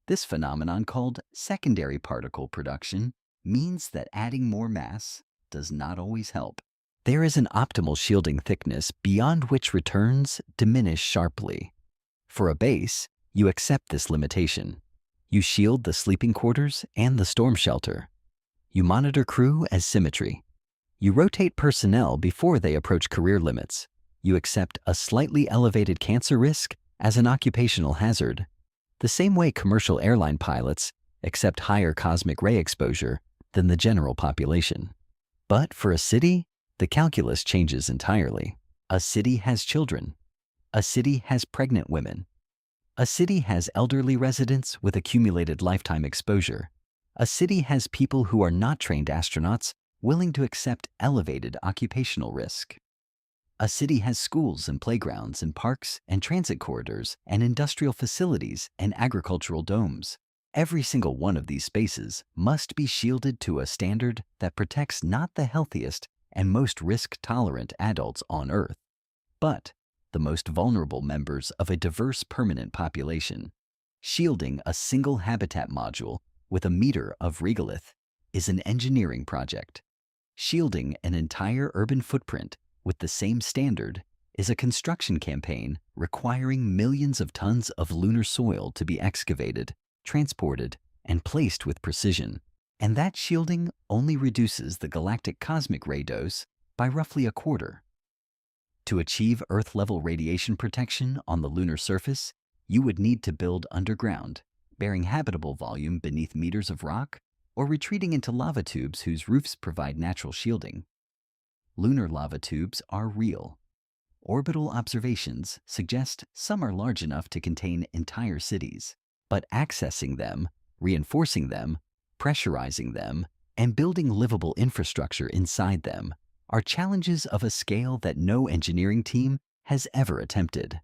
This phenomenon, called secondary particle production, means that adding more mass does not always help. There is an optimal shielding thickness beyond which returns diminish sharply. For a base, you accept this limitation. You shield the sleeping quarters and the storm shelter. You monitor crew as symmetry. You rotate personnel before they approach career limits. You accept a slightly elevated cancer risk as an occupational hazard, the same way commercial airline pilots accept higher cosmic ray exposure than the general population. But for a city, the calculus changes entirely. A city has children. A city has pregnant women. A city has elderly residents with accumulated lifetime exposure. A city has people who are not trained astronauts willing to accept elevated occupational risk. A city has schools and playgrounds and parks and transit corridors and industrial facilities and agricultural domes. Every single one of these spaces must be shielded to a standard that protects not the healthiest and most risk-tolerant adults on Earth, but the most vulnerable members of a diverse permanent population. Shielding a single habitat module with a meter of regolith is an engineering project. Shielding an entire urban footprint with the same standard is a construction campaign requiring millions of tons of lunar soil to be excavated, transported, and placed with precision. And that shielding only reduces the galactic cosmic ray dose by roughly a quarter. To achieve Earth-level radiation protection on the lunar surface, you would need to build underground, bearing habitable volume beneath meters of rock, or retreating into lava tubes whose roofs provide natural shielding. Lunar lava tubes are real. Orbital observations suggest some are large enough to contain entire cities, but accessing them, reinforcing them, pressurizing them, and building livable infrastructure inside them are challenges of a scale that no engineering team has ever attempted.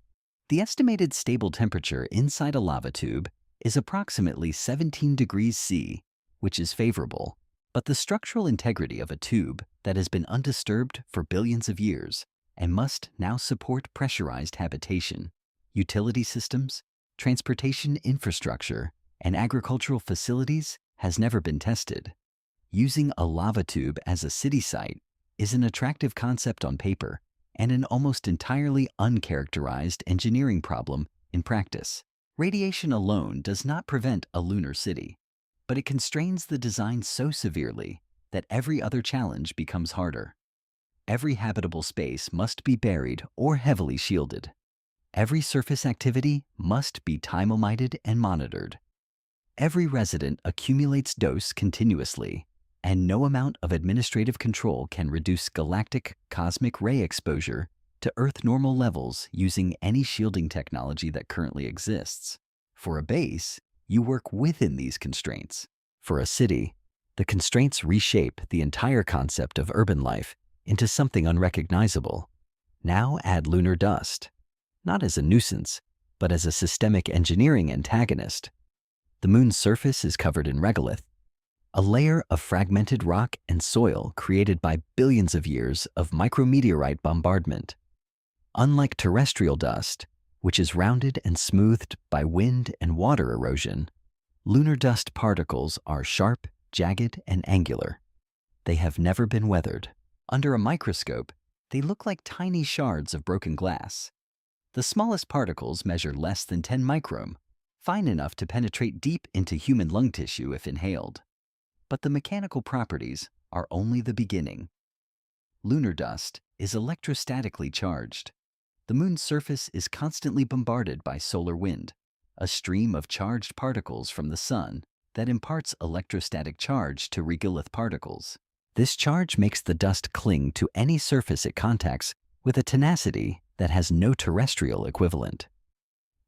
The estimated stable temperature inside a lava tube is approximately 17 degrees C, which is favorable, but the structural integrity of a tube that has been undisturbed for billions of years and must now support pressurized habitation, utility systems, transportation infrastructure, and agricultural facilities has never been tested. Using a lava tube as a city site is an attractive concept on paper and an almost entirely uncharacterized engineering problem in practice. Radiation alone does not prevent a lunar city, but it constrains the design so severely that every other challenge becomes harder. Every habitable space must be buried or heavily shielded. Every surface activity must be time-omited and monitored. Every resident accumulates dose continuously, and no amount of administrative control can reduce galactic cosmic ray exposure to Earth normal levels using any shielding technology that currently exists. For a base, you work within these constraints. For a city, the constraints reshape the entire concept of urban life into something unrecognizable. Now add lunar dust, not as a nuisance, but as a systemic engineering antagonist. The moon's surface is covered in regolith, a layer of fragmented rock and soil created by billions of years of micrometeorite bombardment. Unlike terrestrial dust, which is rounded and smoothed by wind and water erosion, lunar dust particles are sharp, jagged, and angular. They have never been weathered. Under a microscope, they look like tiny shards of broken glass. The smallest particles measure less than 10 micron, fine enough to penetrate deep into human lung tissue if inhaled. But the mechanical properties are only the beginning. Lunar dust is electrostatically charged. The moon's surface is constantly bombarded by solar wind, a stream of charged particles from the sun that imparts electrostatic charge to regolith particles. This charge makes the dust cling to any surface it contacts with a tenacity that has no terrestrial equivalent.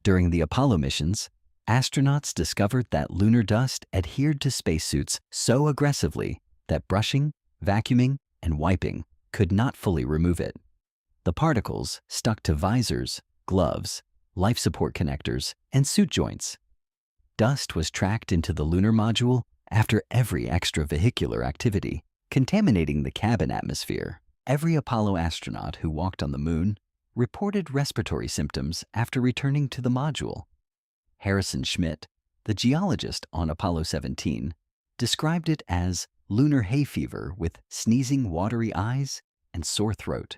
During the Apollo missions, astronauts discovered that lunar dust adhered to spacesuits so aggressively that brushing, vacuuming, and wiping could not fully remove it. The particles stuck to visors, gloves, life support connectors, and suit joints. Dust was tracked into the lunar module after every extravehicular activity, contaminating the cabin atmosphere. Every Apollo astronaut who walked on the moon reported respiratory symptoms after returning to the module. Harrison Schmitt, the geologist on Apollo 17, described it as lunar hay fever with sneezing, watery eyes and sore throat.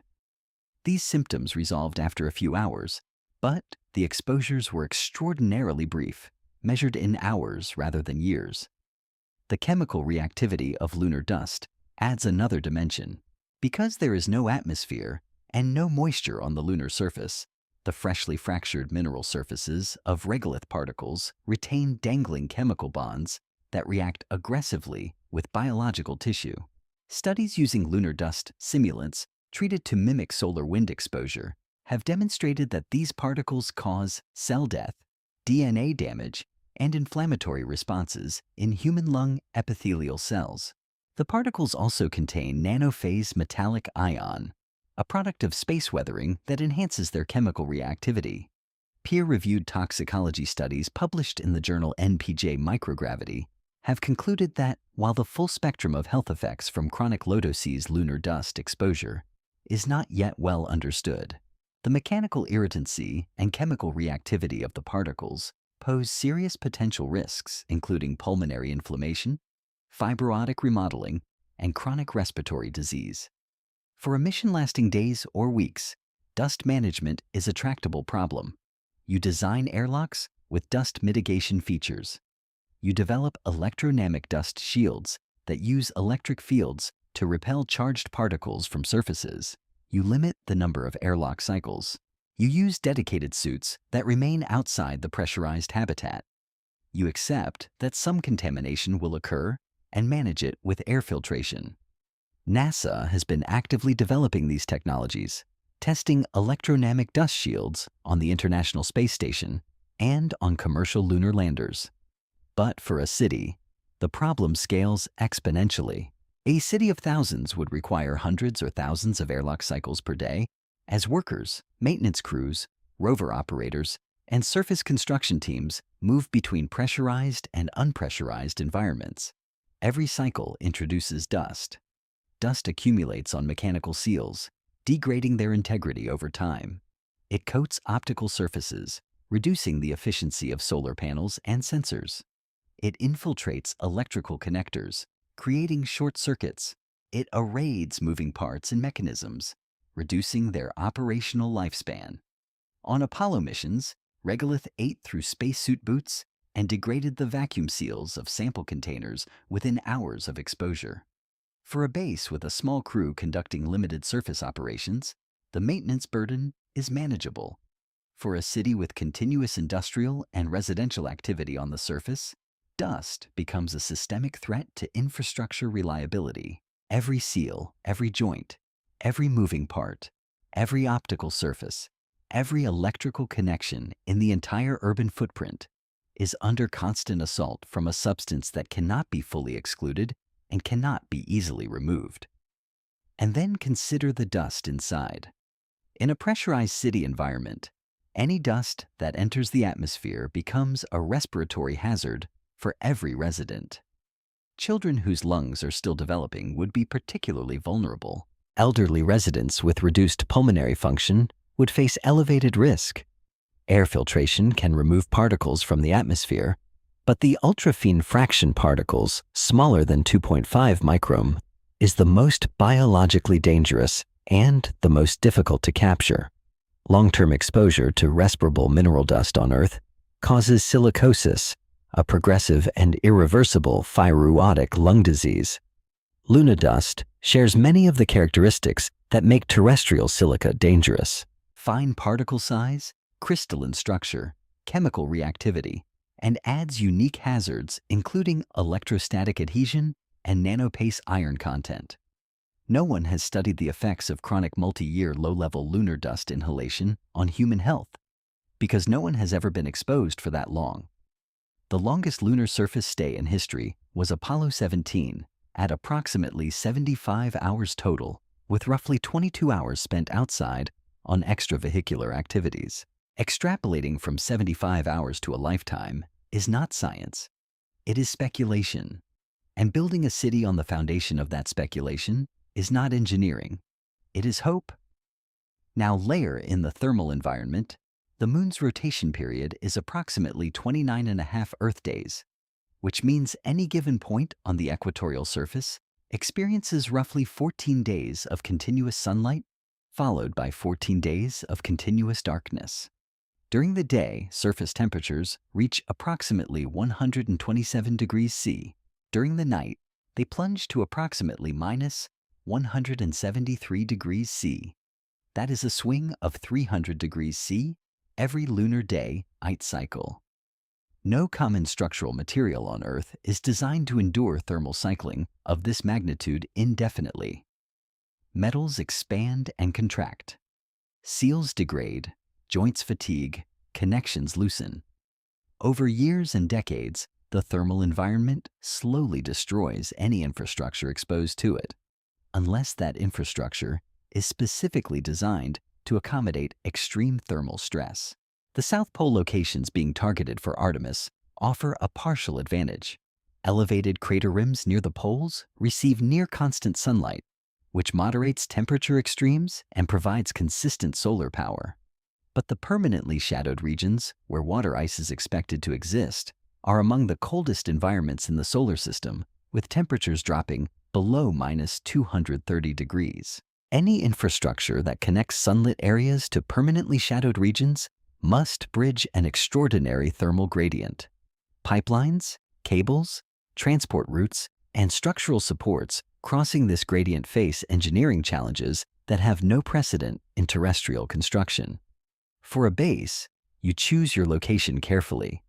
These symptoms resolved after a few hours, but the exposures were extraordinarily brief, measured in hours rather than years. The chemical reactivity of lunar dust adds another dimension. Because there is no atmosphere and no moisture on the lunar surface, the freshly fractured mineral surfaces of regolith particles retain dangling chemical bonds that react aggressively with biological tissue. Studies using lunar dust simulants treated to mimic solar wind exposure have demonstrated that these particles cause cell death, DNA damage, and inflammatory responses in human lung epithelial cells. The particles also contain nanophase metallic ion, a product of space weathering that enhances their chemical reactivity. Peer-reviewed toxicology studies published in the journal NPJ Microgravity have concluded that while the full spectrum of health effects from chronic low-dose lunar dust exposure is not yet well understood, the mechanical irritancy and chemical reactivity of the particles pose serious potential risks, including pulmonary inflammation, fibrotic remodeling, and chronic respiratory disease. For a mission lasting days or weeks, dust management is a tractable problem. You design airlocks with dust mitigation features. You develop electrodynamic dust shields that use electric fields to repel charged particles from surfaces. You limit the number of airlock cycles. You use dedicated suits that remain outside the pressurized habitat. You accept that some contamination will occur and manage it with air filtration. NASA has been actively developing these technologies, testing electrodynamic dust shields on the International Space Station and on commercial lunar landers. But for a city, the problem scales exponentially. A city of thousands would require hundreds or thousands of airlock cycles per day as workers, maintenance crews, rover operators, and surface construction teams move between pressurized and unpressurized environments. Every cycle introduces dust. Dust accumulates on mechanical seals, degrading their integrity over time. It coats optical surfaces, reducing the efficiency of solar panels and sensors. It infiltrates electrical connectors, creating short circuits. It erades moving parts and mechanisms, reducing their operational lifespan. On Apollo missions, regolith ate through spacesuit boots and degraded the vacuum seals of sample containers within hours of exposure. For a base with a small crew conducting limited surface operations, the maintenance burden is manageable. For a city with continuous industrial and residential activity on the surface, dust becomes a systemic threat to infrastructure reliability. Every seal, every joint, every moving part, every optical surface, every electrical connection in the entire urban footprint is under constant assault from a substance that cannot be fully excluded and cannot be easily removed. And then consider the dust inside. In a pressurized city environment, any dust that enters the atmosphere becomes a respiratory hazard for every resident. Children whose lungs are still developing would be particularly vulnerable. Elderly residents with reduced pulmonary function would face elevated risk. Air filtration can remove particles from the atmosphere, but the ultrafine fraction particles, smaller than 2.5 micron, is the most biologically dangerous and the most difficult to capture. Long-term exposure to respirable mineral dust on Earth causes silicosis, a progressive and irreversible fibrotic lung disease. Lunar dust shares many of the characteristics that make terrestrial silica dangerous. Fine particle size, crystalline structure, chemical reactivity, and adds unique hazards including electrostatic adhesion and nanopace iron content. No one has studied the effects of chronic multi-year low-level lunar dust inhalation on human health because no one has ever been exposed for that long. The longest lunar surface stay in history was Apollo 17 at approximately 75 hours total, with roughly 22 hours spent outside on extravehicular activities. Extrapolating from 75 hours to a lifetime is not science. It is speculation. And building a city on the foundation of that speculation is not engineering, it is hope. Now layer in the thermal environment. The moon's rotation period is approximately 29.5 Earth days, which means any given point on the equatorial surface experiences roughly 14 days of continuous sunlight, followed by 14 days of continuous darkness. During the day, surface temperatures reach approximately 127 degrees C. During the night, they plunge to approximately minus 173 degrees C. That is a swing of 300 degrees C every lunar day cycle. No common structural material on Earth is designed to endure thermal cycling of this magnitude indefinitely. Metals expand and contract. Seals degrade, joints fatigue, connections loosen. Over years and decades, the thermal environment slowly destroys any infrastructure exposed to it, unless that infrastructure is specifically designed to accommodate extreme thermal stress. The South Pole locations being targeted for Artemis offer a partial advantage. Elevated crater rims near the poles receive near-constant sunlight, which moderates temperature extremes and provides consistent solar power. But the permanently shadowed regions, where water ice is expected to exist, are among the coldest environments in the solar system, with temperatures dropping below minus 230 degrees. Any infrastructure that connects sunlit areas to permanently shadowed regions must bridge an extraordinary thermal gradient. Pipelines, cables, transport routes, and structural supports crossing this gradient face engineering challenges that have no precedent in terrestrial construction. For a base, you choose your location carefully.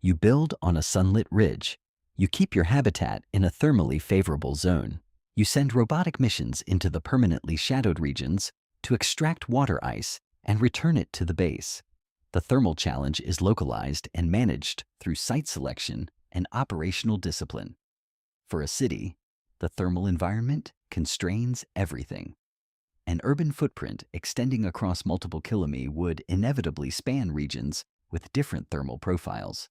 You build on a sunlit ridge. You keep your habitat in a thermally favorable zone. You send robotic missions into the permanently shadowed regions to extract water ice and return it to the base. The thermal challenge is localized and managed through site selection and operational discipline. For a city, the thermal environment constrains everything. An urban footprint extending across multiple kilometers would inevitably span regions with different thermal profiles.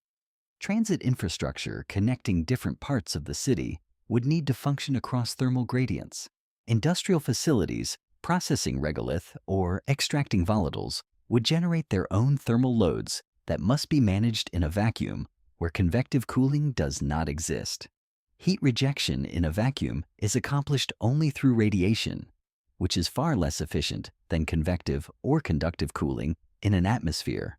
Transit infrastructure connecting different parts of the city would need to function across thermal gradients. Industrial facilities processing regolith or extracting volatiles would generate their own thermal loads that must be managed in a vacuum where convective cooling does not exist. Heat rejection in a vacuum is accomplished only through radiation, which is far less efficient than convective or conductive cooling in an atmosphere.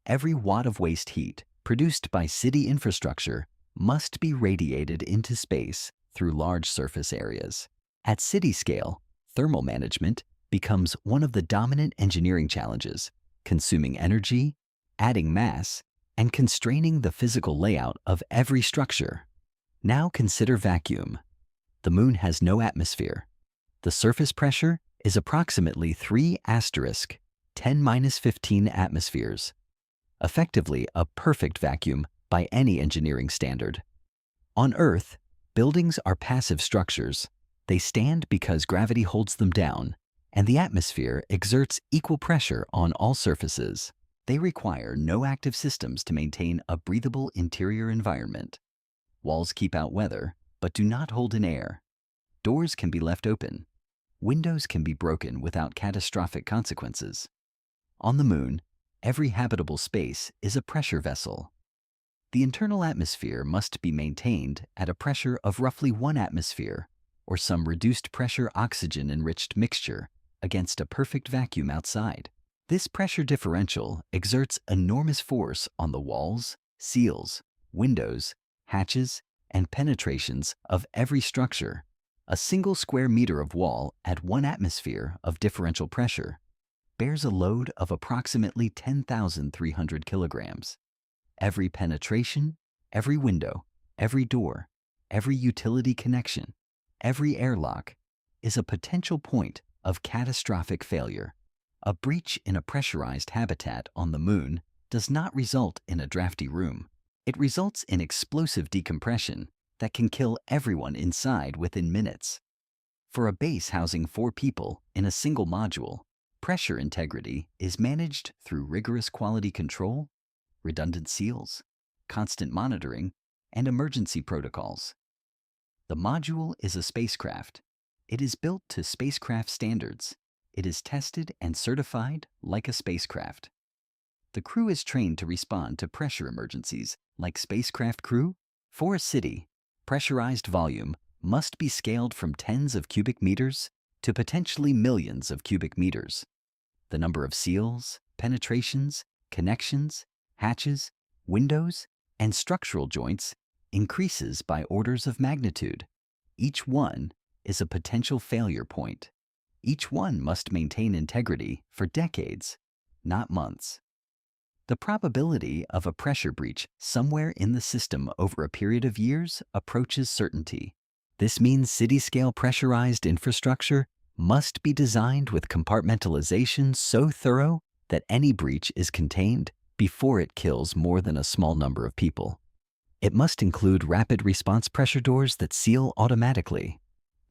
Every watt of waste heat produced by city infrastructure must be radiated into space through large surface areas. At city scale, thermal management becomes one of the dominant engineering challenges, consuming energy, adding mass, and constraining the physical layout of every structure. Now consider vacuum. The moon has no atmosphere. The surface pressure is approximately 3*10⁻15 atmospheres, effectively a perfect vacuum by any engineering standard. On Earth, buildings are passive structures. They stand because gravity holds them down, and the atmosphere exerts equal pressure on all surfaces. They require no active systems to maintain a breathable interior environment. Walls keep out weather, but do not hold in air. Doors can be left open. Windows can be broken without catastrophic consequences. On the moon, every habitable space is a pressure vessel. The internal atmosphere must be maintained at a pressure of roughly 1 atmosphere, or some reduced pressure oxygen-enriched mixture, against a perfect vacuum outside. This pressure differential exerts enormous force on the walls, seals, windows, hatches, and penetrations of every structure. A single square meter of wall at 1 atmosphere of differential pressure bears a load of approximately 10,300 kilograms. Every penetration, every window, every door, every utility connection, every airlock is a potential point of catastrophic failure. A breach in a pressurized habitat on the moon does not result in a drafty room. It results in explosive decompression that can kill everyone inside within minutes. For a base housing 4 people in a single module, pressure integrity is managed through rigorous quality control, redundant seals, constant monitoring, and emergency protocols. The module is a spacecraft. It is built to spacecraft standards. It is tested and certified like a spacecraft. The crew is trained to respond to pressure emergencies like spacecraft crew. For a city, pressurized volume must be scaled from tens of cubic meters to potentially millions of cubic meters. The number of seals, penetrations, connections, hatches, windows, and structural joints increases by orders of magnitude. Each one is a potential failure point. Each one must maintain integrity for decades, not months. The probability of a pressure breach somewhere in the system over a period of years approaches certainty. This means city-scale pressurized infrastructure must be designed with compartmentalization so thorough that any breach is contained before it kills more than a small number of people. It must include rapid response pressure doors that seal automatically.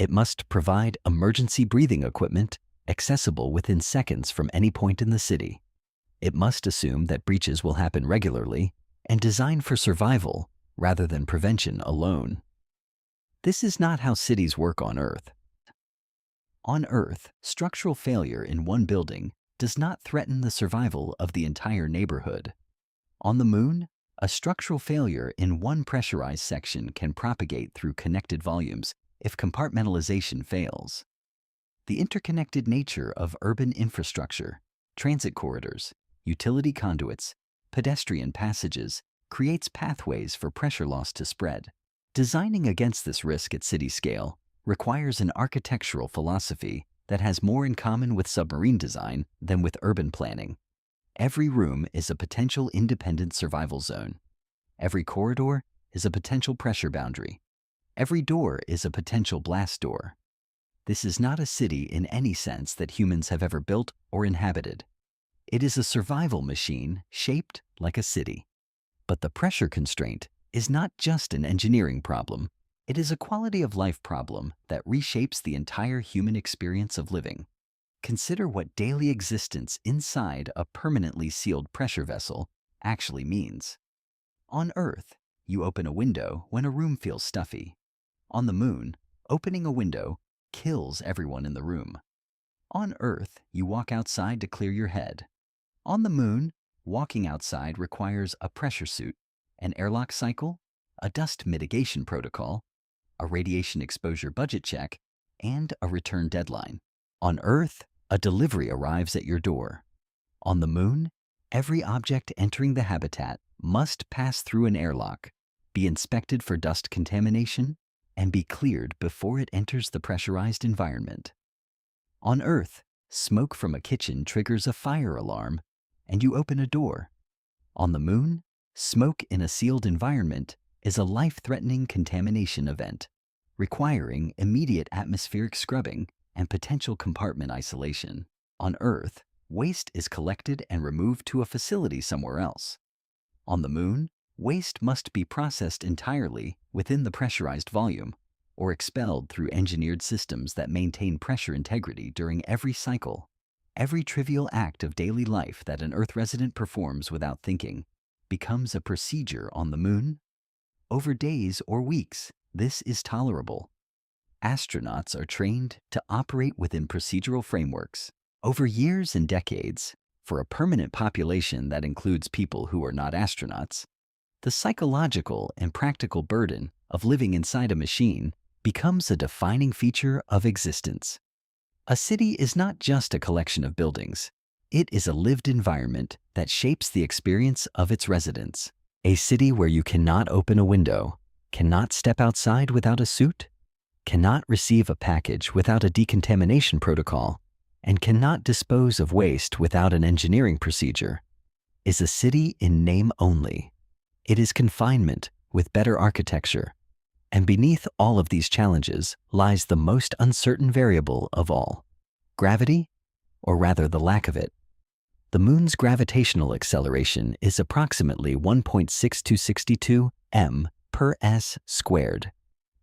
It must provide emergency breathing equipment accessible within seconds from any point in the city. It must assume that breaches will happen regularly and design for survival rather than prevention alone. This is not how cities work on Earth. On Earth, structural failure in one building does not threaten the survival of the entire neighborhood. On the Moon, a structural failure in one pressurized section can propagate through connected volumes if compartmentalization fails. The interconnected nature of urban infrastructure, transit corridors, utility conduits, pedestrian passages creates pathways for pressure loss to spread. Designing against this risk at city scale requires an architectural philosophy that has more in common with submarine design than with urban planning. Every room is a potential independent survival zone. Every corridor is a potential pressure boundary. Every door is a potential blast door. This is not a city in any sense that humans have ever built or inhabited. It is a survival machine shaped like a city. But the pressure constraint is not just an engineering problem. It is a quality of life problem that reshapes the entire human experience of living. Consider what daily existence inside a permanently sealed pressure vessel actually means. On Earth, you open a window when a room feels stuffy. On the Moon, opening a window kills everyone in the room. On Earth, you walk outside to clear your head. On the Moon, walking outside requires a pressure suit, an airlock cycle, a dust mitigation protocol, a radiation exposure budget check, and a return deadline. On Earth, a delivery arrives at your door. On the Moon, every object entering the habitat must pass through an airlock, be inspected for dust contamination, and be cleared before it enters the pressurized environment. On Earth, smoke from a kitchen triggers a fire alarm, and you open a door. On the Moon, smoke in a sealed environment is a life-threatening contamination event, requiring immediate atmospheric scrubbing and potential compartment isolation. On Earth, waste is collected and removed to a facility somewhere else. On the Moon, waste must be processed entirely within the pressurized volume or expelled through engineered systems that maintain pressure integrity during every cycle. Every trivial act of daily life that an Earth resident performs without thinking becomes a procedure on the Moon. Over days or weeks, this is tolerable. Astronauts are trained to operate within procedural frameworks. Over years and decades, for a permanent population that includes people who are not astronauts, the psychological and practical burden of living inside a machine becomes a defining feature of existence. A city is not just a collection of buildings. It is a lived environment that shapes the experience of its residents. A city where you cannot open a window, cannot step outside without a suit, cannot receive a package without a decontamination protocol, and cannot dispose of waste without an engineering procedure, is a city in name only. It is confinement with better architecture, and beneath all of these challenges lies the most uncertain variable of all: gravity, or rather the lack of it. The Moon's gravitational acceleration is approximately 1.6262 m per s squared,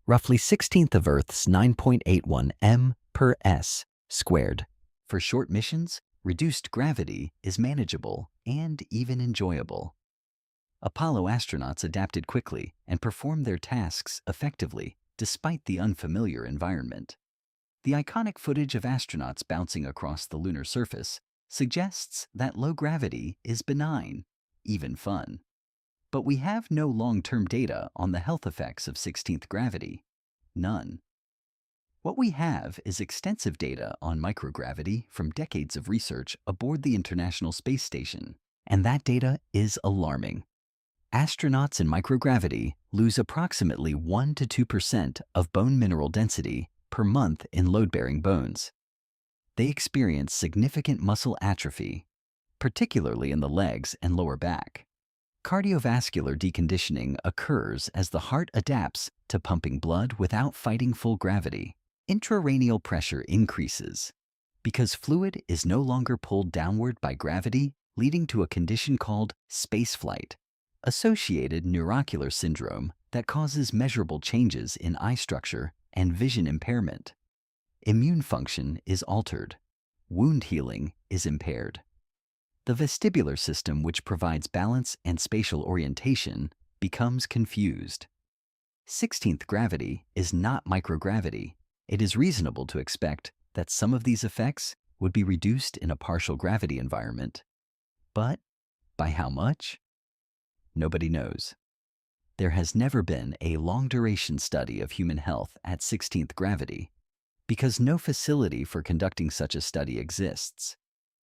roughly 16th of Earth's 9.81 m per s squared. For short missions, reduced gravity is manageable and even enjoyable. Apollo astronauts adapted quickly and performed their tasks effectively despite the unfamiliar environment. The iconic footage of astronauts bouncing across the lunar surface suggests that low gravity is benign, even fun. But we have no long-term data on the health effects of 16th gravity. None. What we have is extensive data on microgravity from decades of research aboard the International Space Station, and that data is alarming. Astronauts in microgravity lose approximately 1 to 2% of bone mineral density per month in load-bearing bones. They experience significant muscle atrophy, particularly in the legs and lower back. Cardiovascular deconditioning occurs as the heart adapts to pumping blood without fighting full gravity. Intracranial pressure increases because fluid is no longer pulled downward by gravity, leading to a condition called spaceflight, associated neuroocular syndrome that causes measurable changes in eye structure and vision impairment. Immune function is altered. Wound healing is impaired. The vestibular system, which provides balance and spatial orientation, becomes confused. 16th gravity is not microgravity. It is reasonable to expect that some of these effects would be reduced in a partial gravity environment. But by how much? Nobody knows. There has never been a long-duration study of human health at 16th gravity because no facility for conducting such a study exists.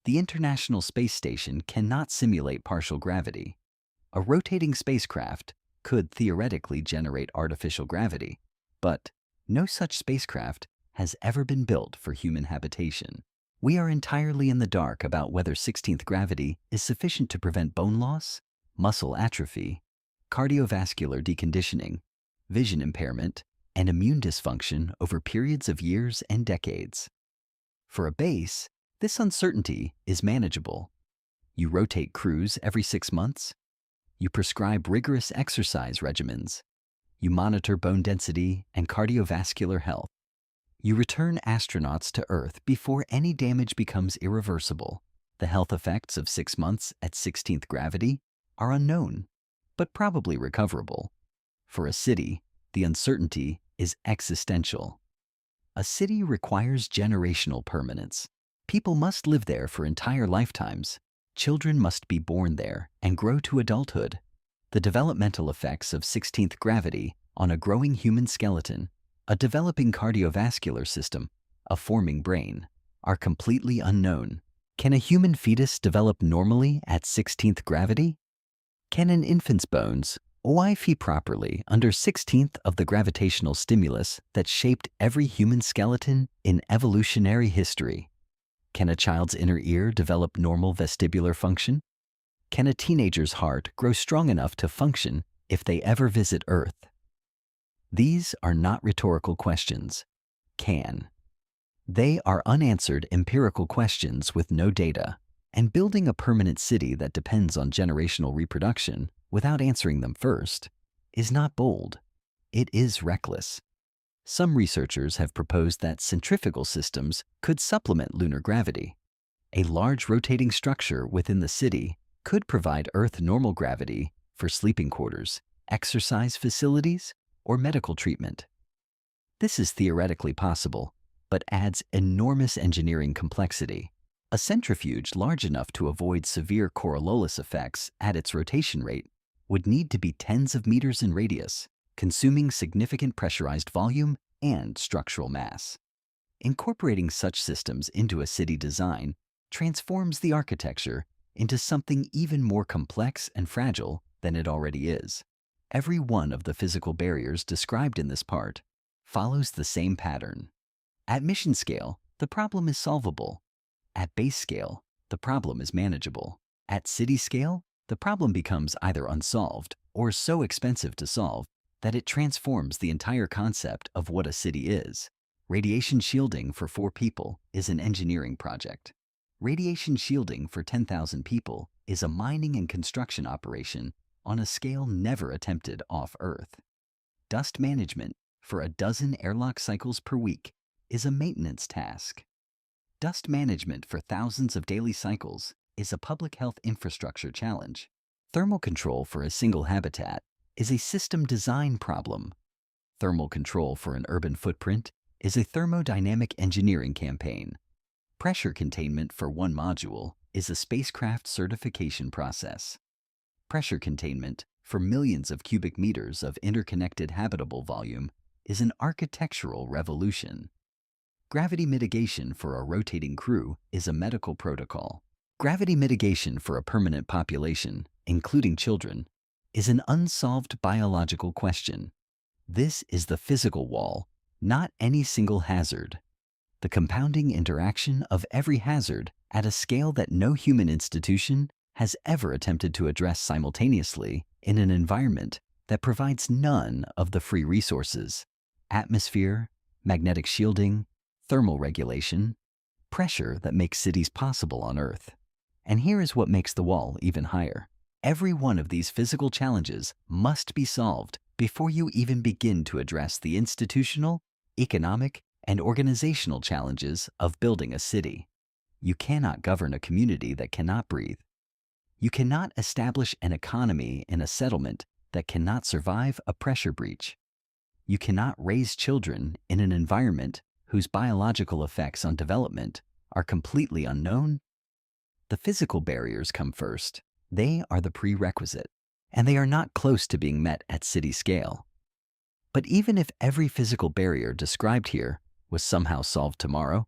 The International Space Station cannot simulate partial gravity. A rotating spacecraft could theoretically generate artificial gravity, but no such spacecraft has ever been built for human habitation. We are entirely in the dark about whether 16th gravity is sufficient to prevent bone loss, muscle atrophy, cardiovascular deconditioning, vision impairment, and immune dysfunction over periods of years and decades. For a base, this uncertainty is manageable. You rotate crews every 6 months. You prescribe rigorous exercise regimens. You monitor bone density and cardiovascular health. You return astronauts to Earth before any damage becomes irreversible. The health effects of 6 months at 16th gravity are unknown, but probably recoverable. For a city, the uncertainty is existential. A city requires generational permanence. People must live there for entire lifetimes. Children must be born there and grow to adulthood. The developmental effects of 16th gravity on a growing human skeleton, a developing cardiovascular system, a forming brain, are completely unknown. Can a human fetus develop normally at 16th gravity? Can an infant's bones OIF properly under 16th of the gravitational stimulus that shaped every human skeleton in evolutionary history? Can a child's inner ear develop normal vestibular function? Can a teenager's heart grow strong enough to function if they ever visit Earth? These are not rhetorical questions. Can. They are unanswered empirical questions with no data, and building a permanent city that depends on generational reproduction without answering them first is not bold. It is reckless. Some researchers have proposed that centrifugal systems could supplement lunar gravity. A large rotating structure within the city could provide Earth normal gravity for sleeping quarters, exercise facilities, or medical treatment. This is theoretically possible, but adds enormous engineering complexity. A centrifuge large enough to avoid severe Coriolis effects at its rotation rate would need to be tens of meters in radius, consuming significant pressurized volume and structural mass. Incorporating such systems into a city design transforms the architecture into something even more complex and fragile than it already is. Every one of the physical barriers described in this part follows the same pattern. At mission scale, the problem is solvable. At base scale, the problem is manageable. At city scale, the problem becomes either unsolved or so expensive to solve that it transforms the entire concept of what a city is. Radiation shielding for 4 people is an engineering project. Radiation shielding for 10,000 people is a mining and construction operation on a scale never attempted off Earth. Dust management for a dozen airlock cycles per week is a maintenance task. Dust management for thousands of daily cycles is a public health infrastructure challenge. Thermal control for a single habitat is a system design problem. Thermal control for an urban footprint is a thermodynamic engineering campaign. Pressure containment for one module is a spacecraft certification process. Pressure containment for millions of cubic meters of interconnected habitable volume is an architectural revolution. Gravity mitigation for a rotating crew is a medical protocol. Gravity mitigation for a permanent population, including children, is an unsolved biological question. This is the physical wall, not any single hazard. The compounding interaction of every hazard at a scale that no human institution has ever attempted to address simultaneously in an environment that provides none of the free resources: atmosphere, magnetic shielding, thermal regulation, pressure that makes cities possible on Earth. And here is what makes the wall even higher. Every one of these physical challenges must be solved before you even begin to address the institutional, economic, and organizational challenges of building a city. You cannot govern a community that cannot breathe. You cannot establish an economy in a settlement that cannot survive a pressure breach. You cannot raise children in an environment whose biological effects on development are completely unknown. The physical barriers come first. They are the prerequisite, and they are not close to being met at city scale. But even if every physical barrier described here was somehow solved tomorrow,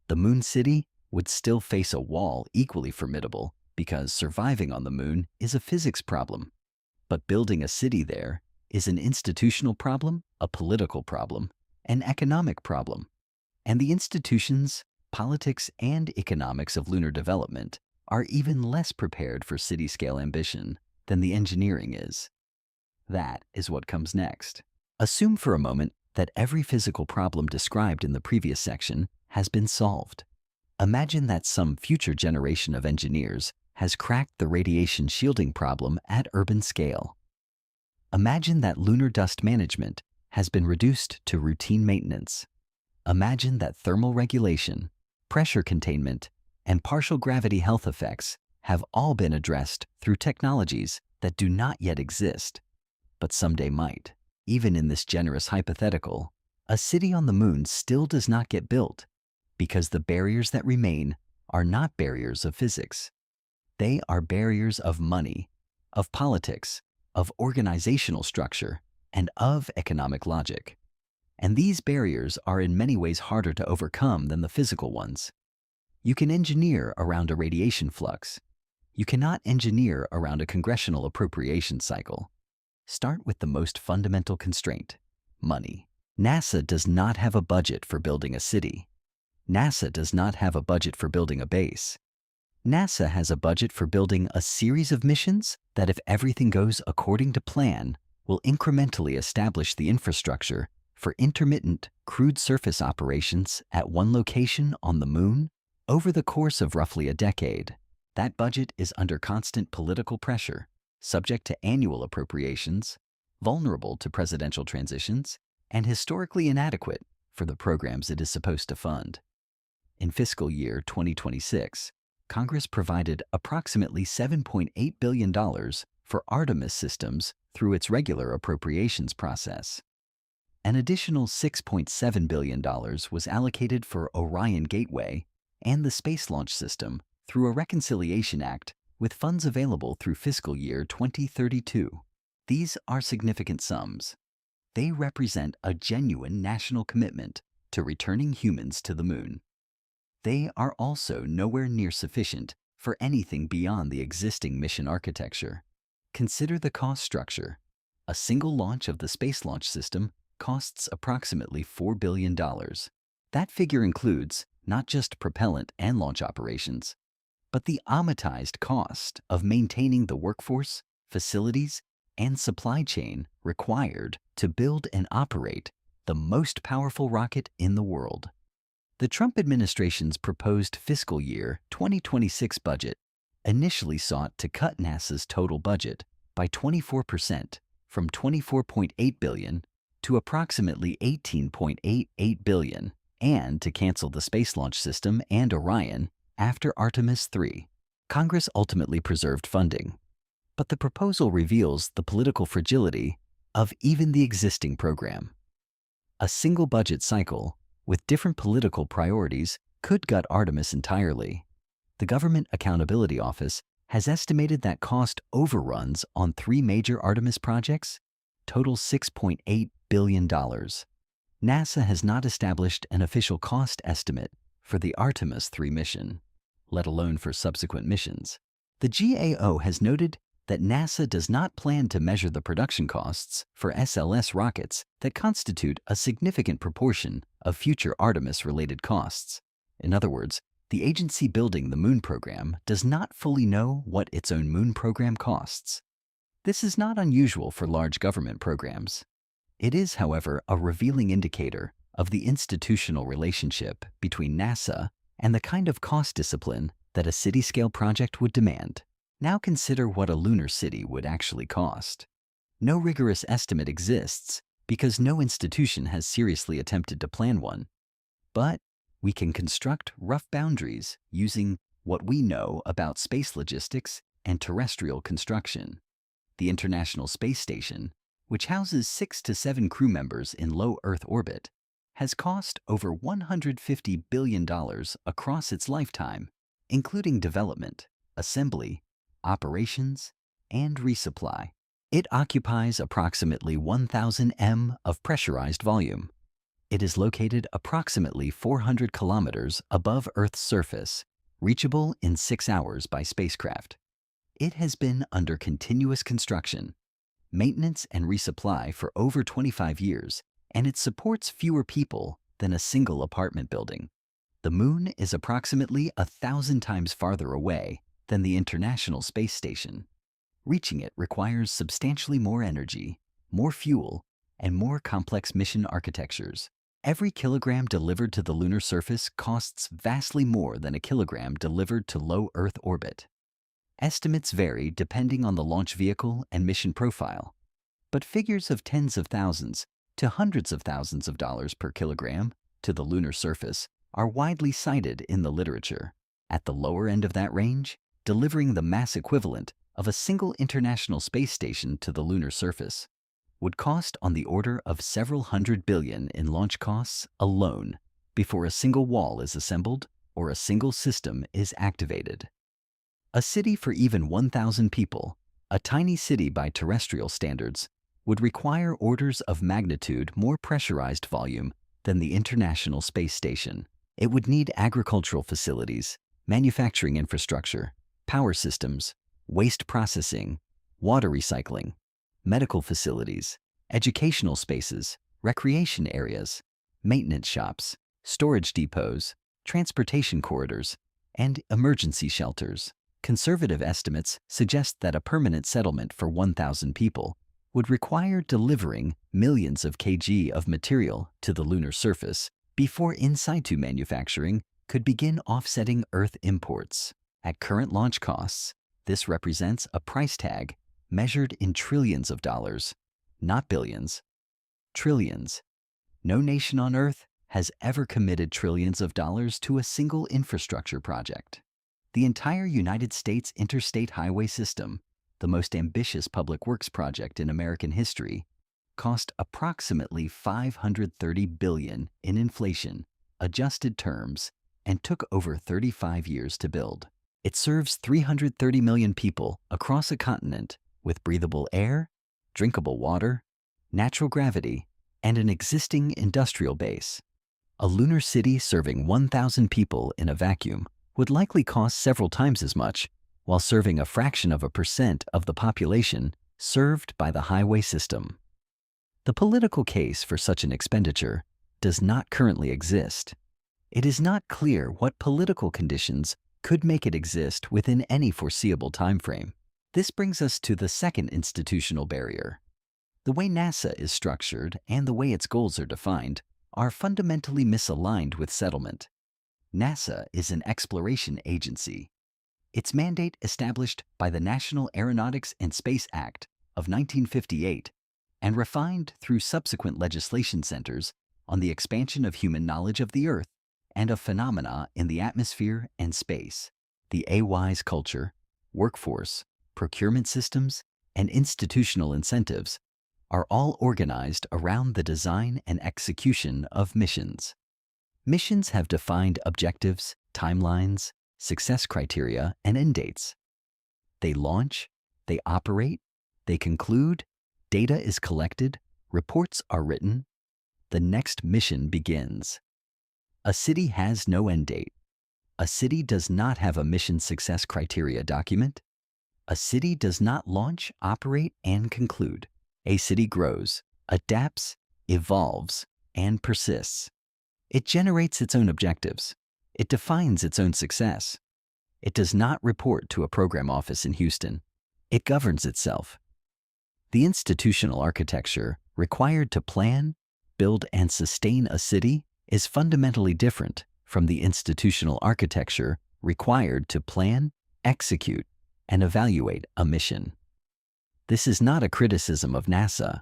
the Moon City would still face a wall equally formidable, because surviving on the Moon is a physics problem. But building a city there is an institutional problem, a political problem, an economic problem. And the institutions, politics, and economics of lunar development are even less prepared for city-scale ambition than the engineering is. That is what comes next. Assume for a moment that every physical problem described in the previous section has been solved. Imagine that some future generation of engineers has cracked the radiation shielding problem at urban scale. Imagine that lunar dust management has been reduced to routine maintenance. Imagine that thermal regulation, pressure containment, and partial gravity health effects have all been addressed through technologies that do not yet exist, but someday might. Even in this generous hypothetical, a city on the Moon still does not get built because the barriers that remain are not barriers of physics. They are barriers of money, of politics, of organizational structure, and of economic logic. And these barriers are in many ways harder to overcome than the physical ones. You can engineer around a radiation flux. You cannot engineer around a congressional appropriation cycle. Start with the most fundamental constraint: money. NASA does not have a budget for building a city. NASA does not have a budget for building a base. NASA has a budget for building a series of missions that, if everything goes according to plan, will incrementally establish the infrastructure for intermittent crewed surface operations at one location on the Moon over the course of roughly a decade. That budget is under constant political pressure, subject to annual appropriations, vulnerable to presidential transitions, and historically inadequate for the programs it is supposed to fund. In fiscal year 2026, Congress provided approximately $7.8 billion for Artemis systems through its regular appropriations process. An additional $6.7 billion was allocated for Orion Gateway and the Space Launch System through a Reconciliation Act with funds available through fiscal year 2032. These are significant sums. They represent a genuine national commitment to returning humans to the Moon. They are also nowhere near sufficient for anything beyond the existing mission architecture. Consider the cost structure. A single launch of the Space Launch System costs approximately $4 billion. That figure includes not just propellant and launch operations, but the amortized cost of maintaining the workforce, facilities, and supply chain required to build and operate the most powerful rocket in the world. The Trump administration's proposed fiscal year 2026 budget initially sought to cut NASA's total budget by 24%, from $24.8 billion to approximately $18.88 billion, and to cancel the Space Launch System and Orion after Artemis 3. Congress ultimately preserved funding, but the proposal reveals the political fragility of even the existing program. A single budget cycle, with different political priorities, could gut Artemis entirely. The Government Accountability Office has estimated that cost overruns on 3 major Artemis projects total $6.8 billion. NASA has not established an official cost estimate for the Artemis 3 mission, let alone for subsequent missions. The GAO has noted that NASA does not plan to measure the production costs for SLS rockets that constitute a significant proportion of future Artemis-related costs. In other words, the agency building the moon program does not fully know what its own moon program costs. This is not unusual for large government programs. It is, however, a revealing indicator of the institutional relationship between NASA and the kind of cost discipline that a city-scale project would demand. Now consider what a lunar city would actually cost. No rigorous estimate exists because no institution has seriously attempted to plan one. But we can construct rough boundaries using what we know about space logistics and terrestrial construction. The International Space Station, which houses 6 to 7 crew members in low Earth orbit, has cost over $150 billion across its lifetime, including development, assembly, operations, and resupply. It occupies approximately 1,000 m of pressurized volume. It is located approximately 400 kilometers above Earth's surface, reachable in 6 hours by spacecraft. It has been under continuous construction, maintenance, and resupply for over 25 years, and it supports fewer people than a single apartment building. The moon is approximately 1,000 times farther away than the International Space Station. Reaching it requires substantially more energy, more fuel, and more complex mission architectures. Every kilogram delivered to the lunar surface costs vastly more than a kilogram delivered to low Earth orbit. Estimates vary depending on the launch vehicle and mission profile, but figures of tens of thousands to hundreds of thousands of dollars per kilogram to the lunar surface are widely cited in the literature. At the lower end of that range, delivering the mass equivalent of a single International Space Station to the lunar surface would cost on the order of several $100 billion in launch costs alone before a single wall is assembled or a single system is activated. A city for even 1,000 people, a tiny city by terrestrial standards, would require orders of magnitude more pressurized volume than the International Space Station. It would need agricultural facilities, manufacturing infrastructure, power systems, waste processing, water recycling, medical facilities, educational spaces, recreation areas, maintenance shops, storage depots, transportation corridors, and emergency shelters. Conservative estimates suggest that a permanent settlement for 1,000 people would require delivering millions of kg of material to the lunar surface before in situ manufacturing could begin offsetting Earth imports. At current launch costs, this represents a price tag measured in trillions of dollars, not billions, trillions. No nation on Earth has ever committed trillions of dollars to a single infrastructure project. The entire United States interstate highway system, the most ambitious public works project in American history, cost approximately $530 billion in inflation-adjusted terms and took over 35 years to build. It serves 330 million people across a continent with breathable air, drinkable water, natural gravity, and an existing industrial base. A lunar city serving 1,000 people in a vacuum would likely cost several times as much, while serving a fraction of a percent of the population served by the highway system. The political case for such an expenditure does not currently exist. It is not clear what political conditions could make it exist within any foreseeable timeframe. This brings us to the second institutional barrier. The way NASA is structured and the way its goals are defined are fundamentally misaligned with settlement. NASA is an exploration agency. Its mandate, established by the National Aeronautics and Space Act of 1958 and refined through subsequent legislation, centers on the expansion of human knowledge of the Earth and of phenomena in the atmosphere and space. The AWI's culture, workforce, procurement systems, and institutional incentives are all organized around the design and execution of missions. Missions have defined objectives, timelines, success criteria, and end dates. They launch, they operate, they conclude, data is collected, reports are written, the next mission begins. A city has no end date. A city does not have a mission success criteria document. A city does not launch, operate, and conclude. A city grows, adapts, evolves, and persists. It generates its own objectives. It defines its own success. It does not report to a program office in Houston. It governs itself. The institutional architecture required to plan, build, and sustain a city is fundamentally different from the institutional architecture required to plan, execute, and evaluate a mission. This is not a criticism of NASA.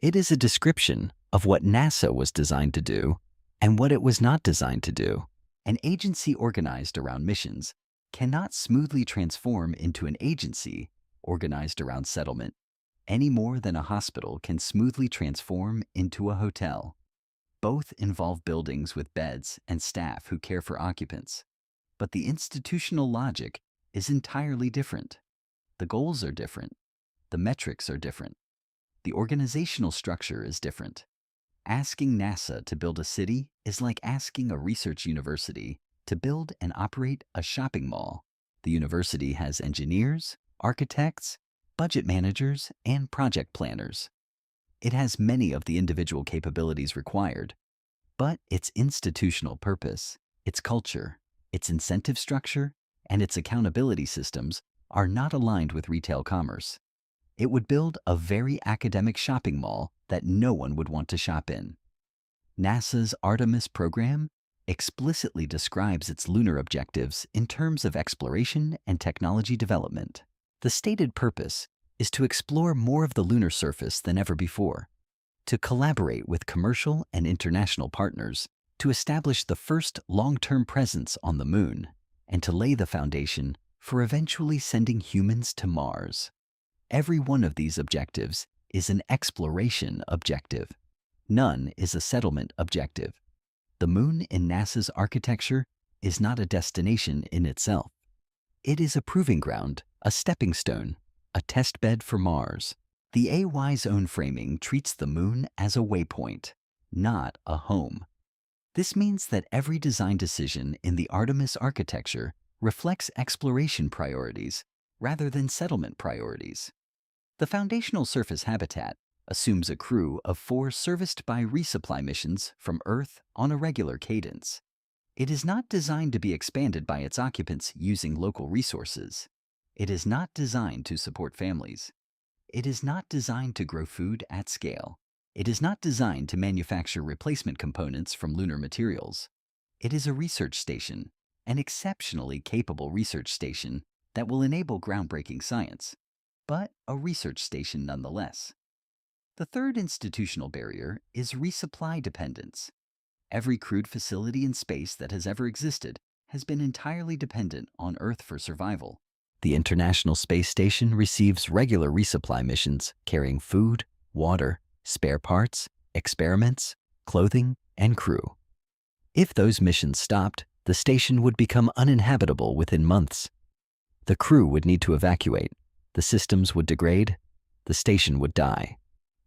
It is a description of what NASA was designed to do and what it was not designed to do. An agency organized around missions cannot smoothly transform into an agency organized around settlement, any more than a hospital can smoothly transform into a hotel. Both involve buildings with beds and staff who care for occupants. But the institutional logic is entirely different. The goals are different. The metrics are different. The organizational structure is different. Asking NASA to build a city is like asking a research university to build and operate a shopping mall. The university has engineers, architects, budget managers, and project planners. It has many of the individual capabilities required, but its institutional purpose, its culture, its incentive structure, and its accountability systems are not aligned with retail commerce. It would build a very academic shopping mall that no one would want to shop in. NASA's Artemis program explicitly describes its lunar objectives in terms of exploration and technology development. The stated purpose is to explore more of the lunar surface than ever before, to collaborate with commercial and international partners to establish the first long-term presence on the Moon, and to lay the foundation for eventually sending humans to Mars. Every one of these objectives is an exploration objective. None is a settlement objective. The Moon in NASA's architecture is not a destination in itself. It is a proving ground, a stepping stone, a test bed for Mars. The AY's own framing treats the Moon as a waypoint, not a home. This means that every design decision in the Artemis architecture reflects exploration priorities rather than settlement priorities. The foundational surface habitat assumes a crew of 4 serviced by resupply missions from Earth on a regular cadence. It is not designed to be expanded by its occupants using local resources. It is not designed to support families. It is not designed to grow food at scale. It is not designed to manufacture replacement components from lunar materials. It is a research station, an exceptionally capable research station that will enable groundbreaking science, but a research station nonetheless. The third institutional barrier is resupply dependence. Every crewed facility in space that has ever existed has been entirely dependent on Earth for survival. The International Space Station receives regular resupply missions carrying food, water, spare parts, experiments, clothing, and crew. If those missions stopped, the station would become uninhabitable within months. The crew would need to evacuate, the systems would degrade, the station would die.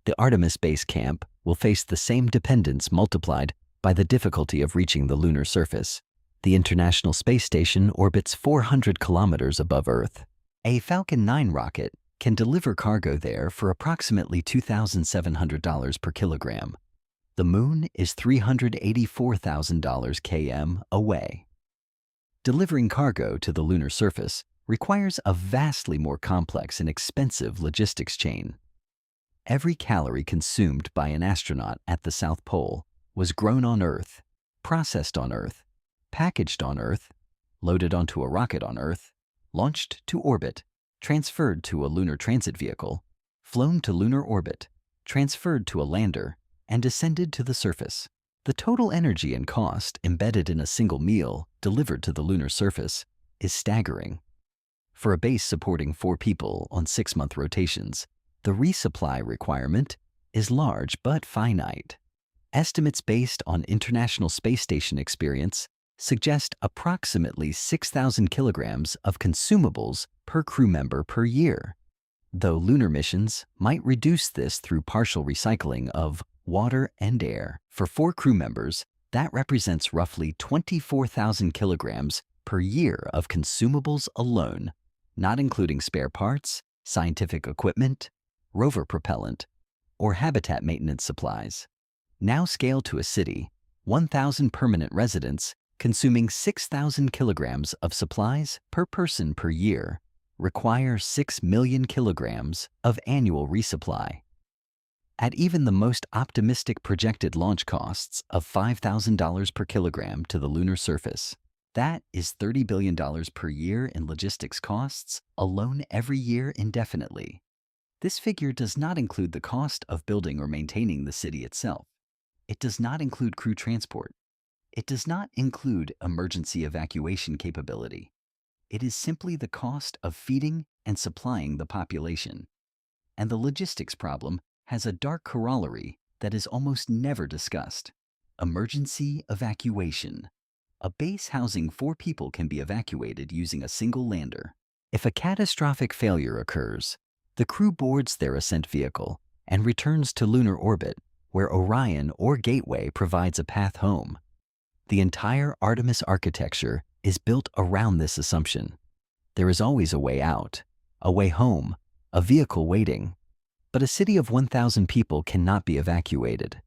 The Artemis base camp will face the same dependence multiplied by the difficulty of reaching the lunar surface. The International Space Station orbits 400 kilometers above Earth. A Falcon 9 rocket can deliver cargo there for approximately $2,700 per kilogram. The Moon is $384,000 km away. Delivering cargo to the lunar surface requires a vastly more complex and expensive logistics chain. Every calorie consumed by an astronaut at the South Pole was grown on Earth, processed on Earth, packaged on Earth, loaded onto a rocket on Earth, launched to orbit, transferred to a lunar transit vehicle, flown to lunar orbit, transferred to a lander, and descended to the surface. The total energy and cost embedded in a single meal delivered to the lunar surface is staggering. For a base supporting 4 people on 6-month rotations, the resupply requirement is large but finite. Estimates based on International Space Station experience suggest approximately 6,000 kilograms of consumables per crew member per year, though lunar missions might reduce this through partial recycling of water and air. For 4 crew members, that represents roughly 24,000 kilograms per year of consumables alone, not including spare parts, scientific equipment, rover propellant, or habitat maintenance supplies. Now scale to a city, 1,000 permanent residents consuming 6,000 kilograms of supplies per person per year require 6 million kilograms of annual resupply. At even the most optimistic projected launch costs of $5,000 per kilogram to the lunar surface, that is $30 billion per year in logistics costs alone every year indefinitely. This figure does not include the cost of building or maintaining the city itself. It does not include crew transport. It does not include emergency evacuation capability. It is simply the cost of feeding and supplying the population. And the logistics problem has a dark corollary that is almost never discussed: emergency evacuation. A base housing 4 people can be evacuated using a single lander. If a catastrophic failure occurs, the crew boards their ascent vehicle and returns to lunar orbit, where Orion or Gateway provides a path home. The entire Artemis architecture is built around this assumption. There is always a way out, a way home, a vehicle waiting. But a city of 1,000 people cannot be evacuated.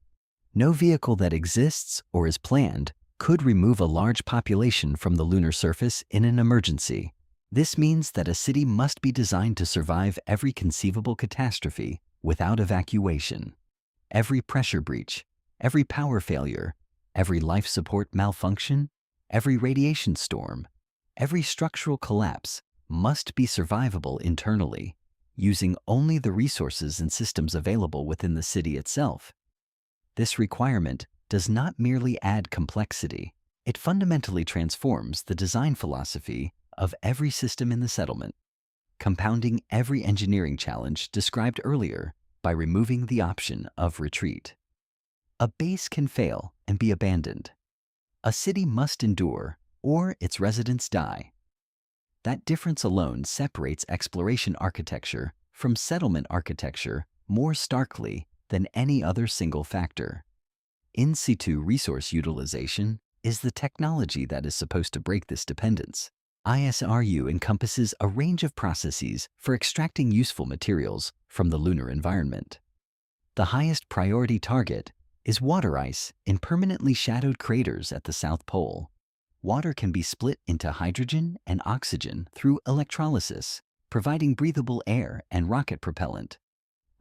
No vehicle that exists or is planned could remove a large population from the lunar surface in an emergency. This means that a city must be designed to survive every conceivable catastrophe without evacuation. Every pressure breach, every power failure, every life support malfunction, every radiation storm, every structural collapse must be survivable internally, using only the resources and systems available within the city itself. This requirement does not merely add complexity, it fundamentally transforms the design philosophy of every system in the settlement, compounding every engineering challenge described earlier by removing the option of retreat. A base can fail and be abandoned. A city must endure, or its residents die. That difference alone separates exploration architecture from settlement architecture more starkly than any other single factor. In situ resource utilization is the technology that is supposed to break this dependence. ISRU encompasses a range of processes for extracting useful materials from the lunar environment. The highest priority target is water ice in permanently shadowed craters at the South Pole. Water can be split into hydrogen and oxygen through electrolysis, providing breathable air and rocket propellant.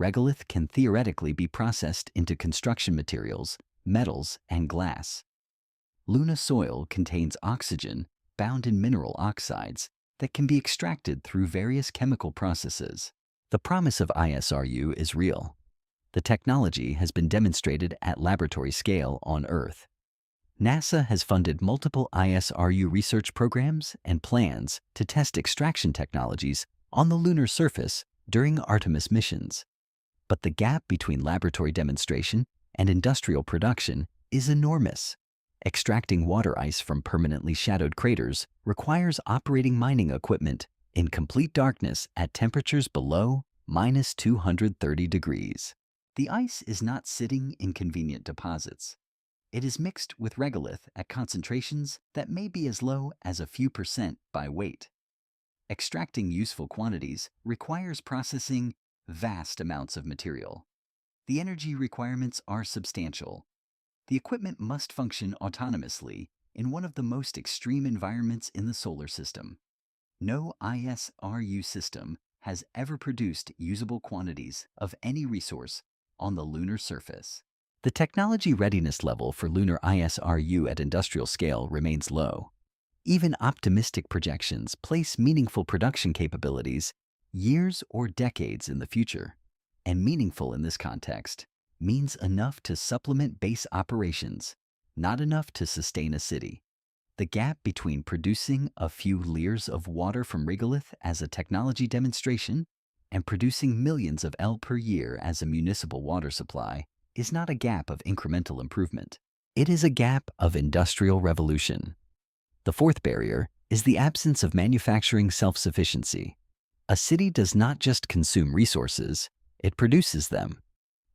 Regolith can theoretically be processed into construction materials, metals, and glass. Lunar soil contains oxygen bound in mineral oxides that can be extracted through various chemical processes. The promise of ISRU is real. The technology has been demonstrated at laboratory scale on Earth. NASA has funded multiple ISRU research programs and plans to test extraction technologies on the lunar surface during Artemis missions. But the gap between laboratory demonstration and industrial production is enormous. Extracting water ice from permanently shadowed craters requires operating mining equipment in complete darkness at temperatures below -230 degrees. The ice is not sitting in convenient deposits. It is mixed with regolith at concentrations that may be as low as a few percent by weight. Extracting useful quantities requires processing vast amounts of material. The energy requirements are substantial. The equipment must function autonomously in one of the most extreme environments in the solar system. No ISRU system has ever produced usable quantities of any resource on the lunar surface. The technology readiness level for lunar ISRU at industrial scale remains low. Even optimistic projections place meaningful production capabilities years or decades in the future. And meaningful in this context means enough to supplement base operations, not enough to sustain a city. The gap between producing a few liters of water from regolith as a technology demonstration and producing millions of L per year as a municipal water supply is not a gap of incremental improvement. It is a gap of industrial revolution. The fourth barrier is the absence of manufacturing self-sufficiency. A city does not just consume resources, it produces them.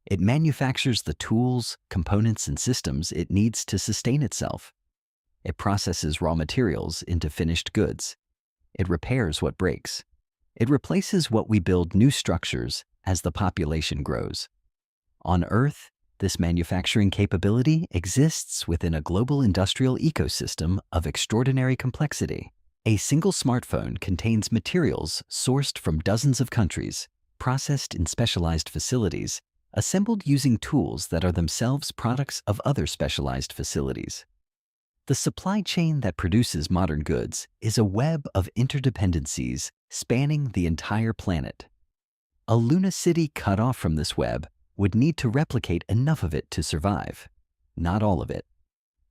It manufactures the tools, components, and systems it needs to sustain itself. It processes raw materials into finished goods. It repairs what breaks. It replaces what we build new structures as the population grows. On Earth, this manufacturing capability exists within a global industrial ecosystem of extraordinary complexity. A single smartphone contains materials sourced from dozens of countries, processed in specialized facilities, assembled using tools that are themselves products of other specialized facilities. The supply chain that produces modern goods is a web of interdependencies spanning the entire planet. A lunar city cut off from this web would need to replicate enough of it to survive, not all of it.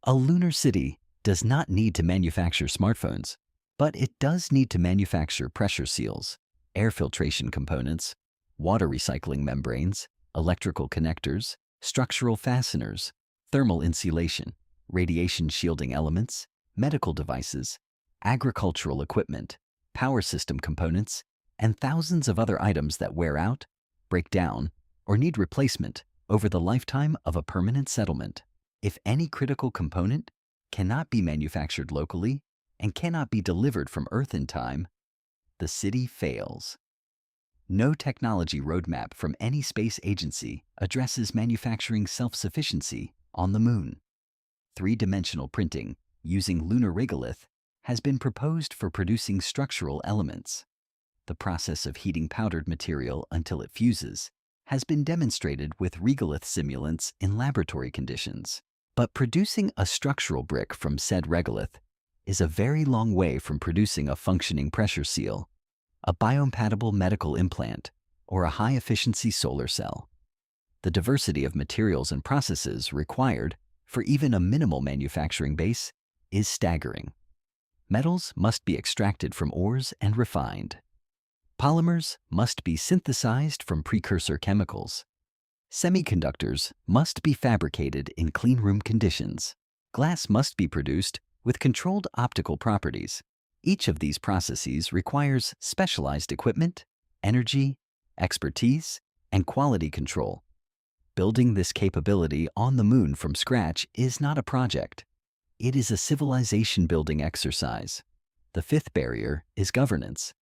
A lunar city does not need to manufacture smartphones, but it does need to manufacture pressure seals, air filtration components, water recycling membranes, electrical connectors, structural fasteners, thermal insulation, radiation shielding elements, medical devices, agricultural equipment, power system components, and thousands of other items that wear out, break down, or need replacement over the lifetime of a permanent settlement. If any critical component cannot be manufactured locally and cannot be delivered from Earth in time, the city fails. No technology roadmap from any space agency addresses manufacturing self-sufficiency on the Moon. Three-dimensional printing using lunar regolith has been proposed for producing structural elements. The process of heating powdered material until it fuses has been demonstrated with regolith simulants in laboratory conditions. But producing a structural brick from said regolith is a very long way from producing a functioning pressure seal, a biocompatible medical implant, or a high-efficiency solar cell. The diversity of materials and processes required for even a minimal manufacturing base is staggering. Metals must be extracted from ores and refined. Polymers must be synthesized from precursor chemicals. Semiconductors must be fabricated in cleanroom conditions. Glass must be produced with controlled optical properties. Each of these processes requires specialized equipment, energy, expertise, and quality control. Building this capability on the Moon from scratch is not a project. It is a civilization-building exercise. The fifth barrier is governance.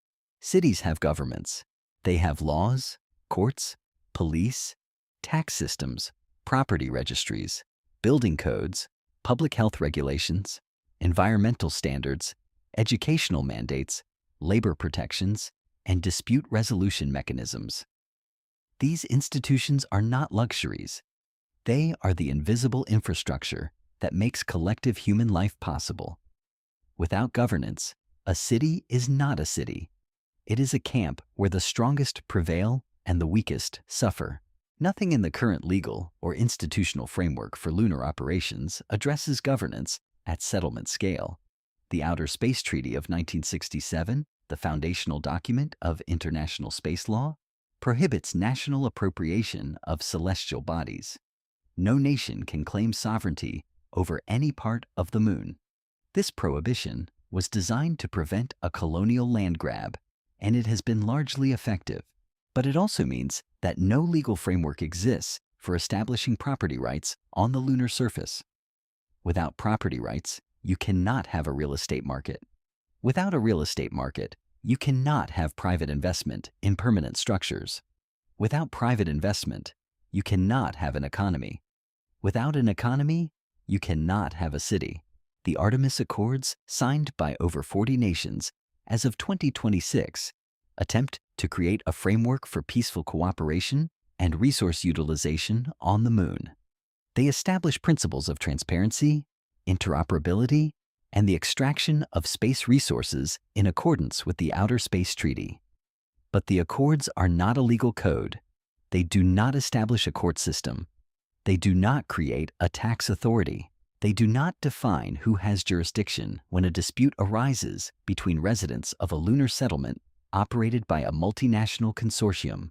Cities have governments. They have laws, courts, police, tax systems, property registries, building codes, public health regulations, environmental standards, educational mandates, labor protections, and dispute resolution mechanisms. These institutions are not luxuries. They are the invisible infrastructure that makes collective human life possible. Without governance, a city is not a city. It is a camp where the strongest prevail and the weakest suffer. Nothing in the current legal or institutional framework for lunar operations addresses governance at settlement scale. The Outer Space Treaty of 1967, the foundational document of international space law, prohibits national appropriation of celestial bodies. No nation can claim sovereignty over any part of the Moon. This prohibition was designed to prevent a colonial land grab, and it has been largely effective. But it also means that no legal framework exists for establishing property rights on the lunar surface. Without property rights, you cannot have a real estate market. Without a real estate market, you cannot have private investment in permanent structures. Without private investment, you cannot have an economy. Without an economy, you cannot have a city. The Artemis Accords, signed by over 40 nations as of 2026, attempt to create a framework for peaceful cooperation and resource utilization on the Moon. They establish principles of transparency, interoperability, and the extraction of space resources in accordance with the Outer Space Treaty. But the Accords are not a legal code. They do not establish a court system. They do not create a tax authority. They do not define who has jurisdiction when a dispute arises between residents of a lunar settlement operated by a multinational consortium.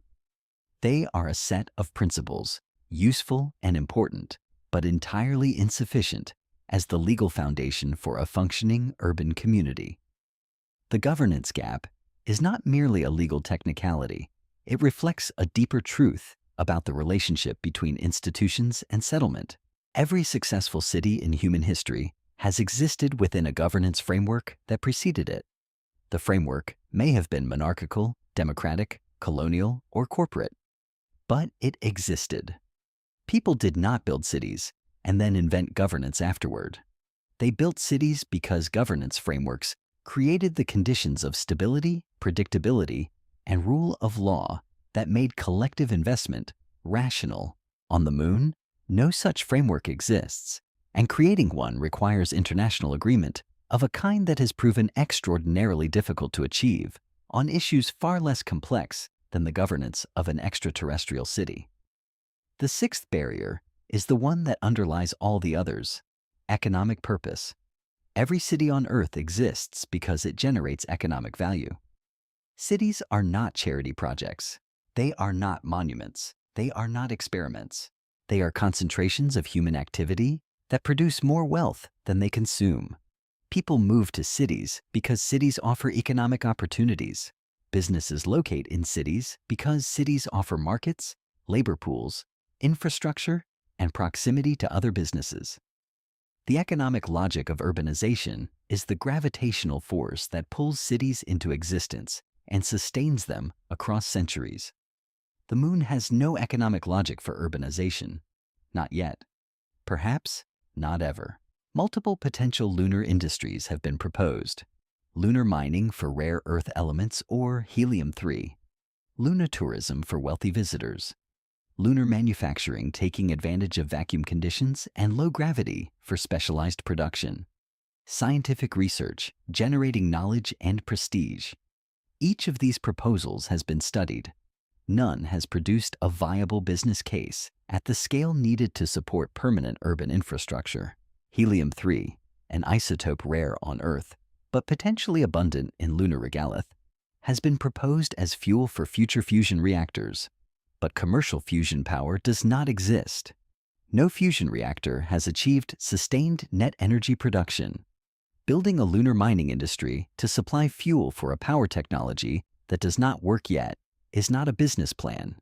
They are a set of principles, useful and important, but entirely insufficient as the legal foundation for a functioning urban community. The governance gap is not merely a legal technicality. It reflects a deeper truth about the relationship between institutions and settlement. Every successful city in human history has existed within a governance framework that preceded it. The framework may have been monarchical, democratic, colonial, or corporate, but it existed. People did not build cities and then invent governance afterward. They built cities because governance frameworks created the conditions of stability, predictability, and rule of law that made collective investment rational. On the moon, no such framework exists, and creating one requires international agreement of a kind that has proven extraordinarily difficult to achieve on issues far less complex than the governance of an extraterrestrial city. The sixth barrier is the one that underlies all the others: economic purpose. Every city on Earth exists because it generates economic value. Cities are not charity projects. They are not monuments. They are not experiments. They are concentrations of human activity that produce more wealth than they consume. People move to cities because cities offer economic opportunities. Businesses locate in cities because cities offer markets, labor pools, infrastructure, and proximity to other businesses. The economic logic of urbanization is the gravitational force that pulls cities into existence and sustains them across centuries. The moon has no economic logic for urbanization. Not yet. Perhaps not ever. Multiple potential lunar industries have been proposed: lunar mining for rare earth elements or helium-3, lunar tourism for wealthy visitors, lunar manufacturing taking advantage of vacuum conditions and low gravity for specialized production, scientific research generating knowledge and prestige. Each of these proposals has been studied. None has produced a viable business case at the scale needed to support permanent urban infrastructure. Helium-3, an isotope rare on Earth, but potentially abundant in lunar regolith, has been proposed as fuel for future fusion reactors. But commercial fusion power does not exist. No fusion reactor has achieved sustained net energy production. Building a lunar mining industry to supply fuel for a power technology that does not work yet is not a business plan.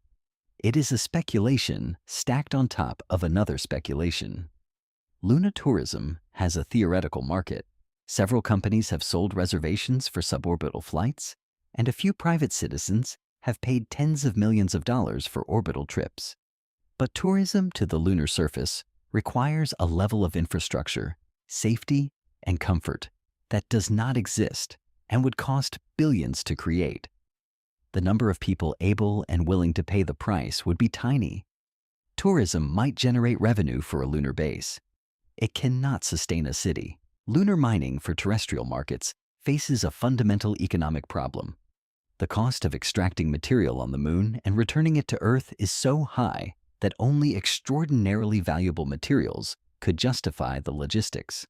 It is a speculation stacked on top of another speculation. Lunar tourism has a theoretical market. Several companies have sold reservations for suborbital flights, and a few private citizens have paid tens of millions of dollars for orbital trips. But tourism to the lunar surface requires a level of infrastructure, safety, and comfort that does not exist and would cost billions to create. The number of people able and willing to pay the price would be tiny. Tourism might generate revenue for a lunar base. It cannot sustain a city. Lunar mining for terrestrial markets faces a fundamental economic problem. The cost of extracting material on the moon and returning it to Earth is so high that only extraordinarily valuable materials could justify the logistics.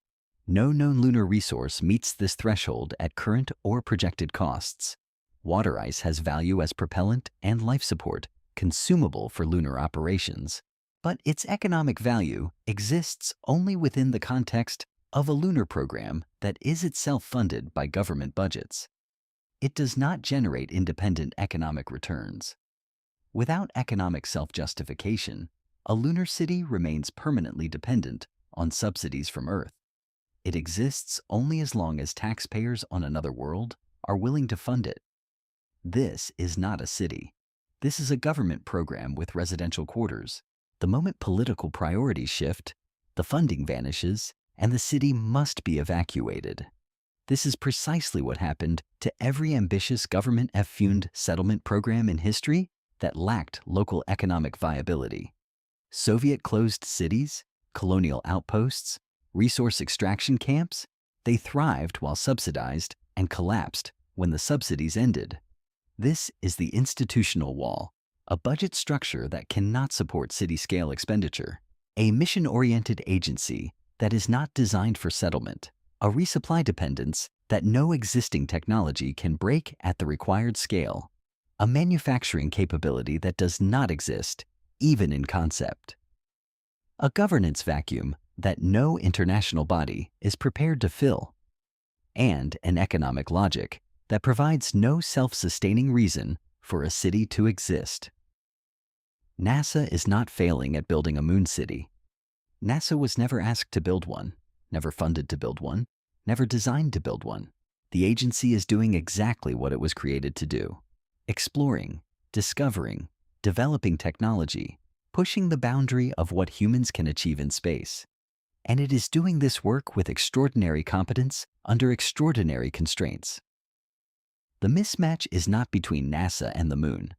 No known lunar resource meets this threshold at current or projected costs. Water ice has value as propellant and life support, consumable for lunar operations, but its economic value exists only within the context of a lunar program that is itself funded by government budgets. It does not generate independent economic returns. Without economic self-justification, a lunar city remains permanently dependent on subsidies from Earth. It exists only as long as taxpayers on another world are willing to fund it. This is not a city. This is a government program with residential quarters. The moment political priorities shift, the funding vanishes, and the city must be evacuated. This is precisely what happened to every ambitious government-funded settlement program in history that lacked local economic viability. Soviet closed cities, colonial outposts, resource extraction camps, they thrived while subsidized and collapsed when the subsidies ended. This is the institutional wall, a budget structure that cannot support city-scale expenditure, a mission-oriented agency that is not designed for settlement, a resupply dependence that no existing technology can break at the required scale, a manufacturing capability that does not exist, even in concept. A governance vacuum that no international body is prepared to fill, and an economic logic that provides no self-sustaining reason for a city to exist. NASA is not failing at building a moon city. NASA was never asked to build one, never funded to build one, never designed to build one. The agency is doing exactly what it was created to do: exploring, discovering, developing technology, pushing the boundary of what humans can achieve in space. And it is doing this work with extraordinary competence under extraordinary constraints. The mismatch is not between NASA and the moon.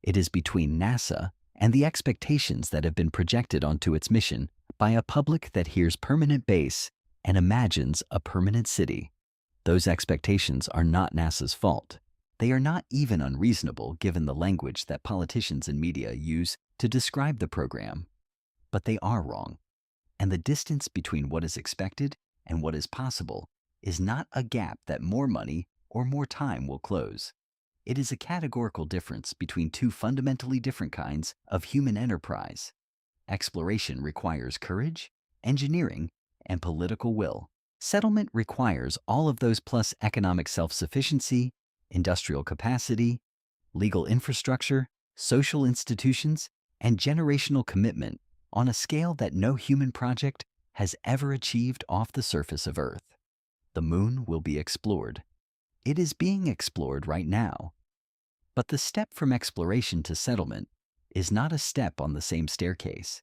It is between NASA and the expectations that have been projected onto its mission by a public that hears permanent base and imagines a permanent city. Those expectations are not NASA's fault. They are not even unreasonable given the language that politicians and media use to describe the program. But they are wrong. And the distance between what is expected and what is possible is not a gap that more money or more time will close. It is a categorical difference between two fundamentally different kinds of human enterprise. Exploration requires courage, engineering, and political will. Settlement requires all of those plus economic self-sufficiency, industrial capacity, legal infrastructure, social institutions, and generational commitment on a scale that no human project has ever achieved off the surface of Earth. The moon will be explored. It is being explored right now. But the step from exploration to settlement is not a step on the same staircase.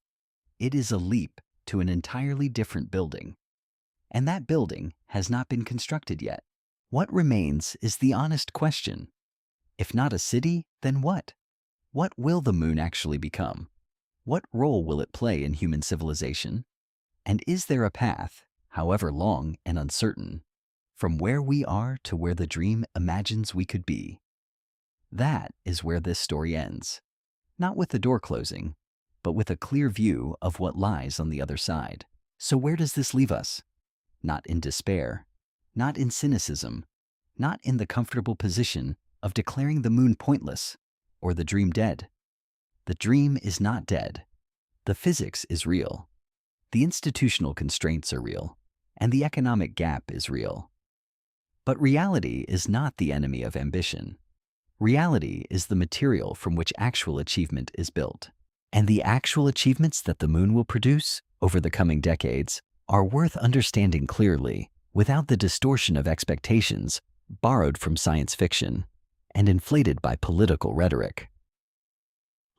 It is a leap to an entirely different building. And that building has not been constructed yet. What remains is the honest question. If not a city, then what? What will the moon actually become? What role will it play in human civilization? And is there a path, however long and uncertain, from where we are to where the dream imagines we could be? That is where this story ends. Not with the door closing, but with a clear view of what lies on the other side. So where does this leave us? Not in despair, not in cynicism, not in the comfortable position of declaring the moon pointless or the dream dead. The dream is not dead. The physics is real. The institutional constraints are real, and the economic gap is real. But reality is not the enemy of ambition. Reality is the material from which actual achievement is built. And the actual achievements that the moon will produce over the coming decades are worth understanding clearly without the distortion of expectations borrowed from science fiction and inflated by political rhetoric.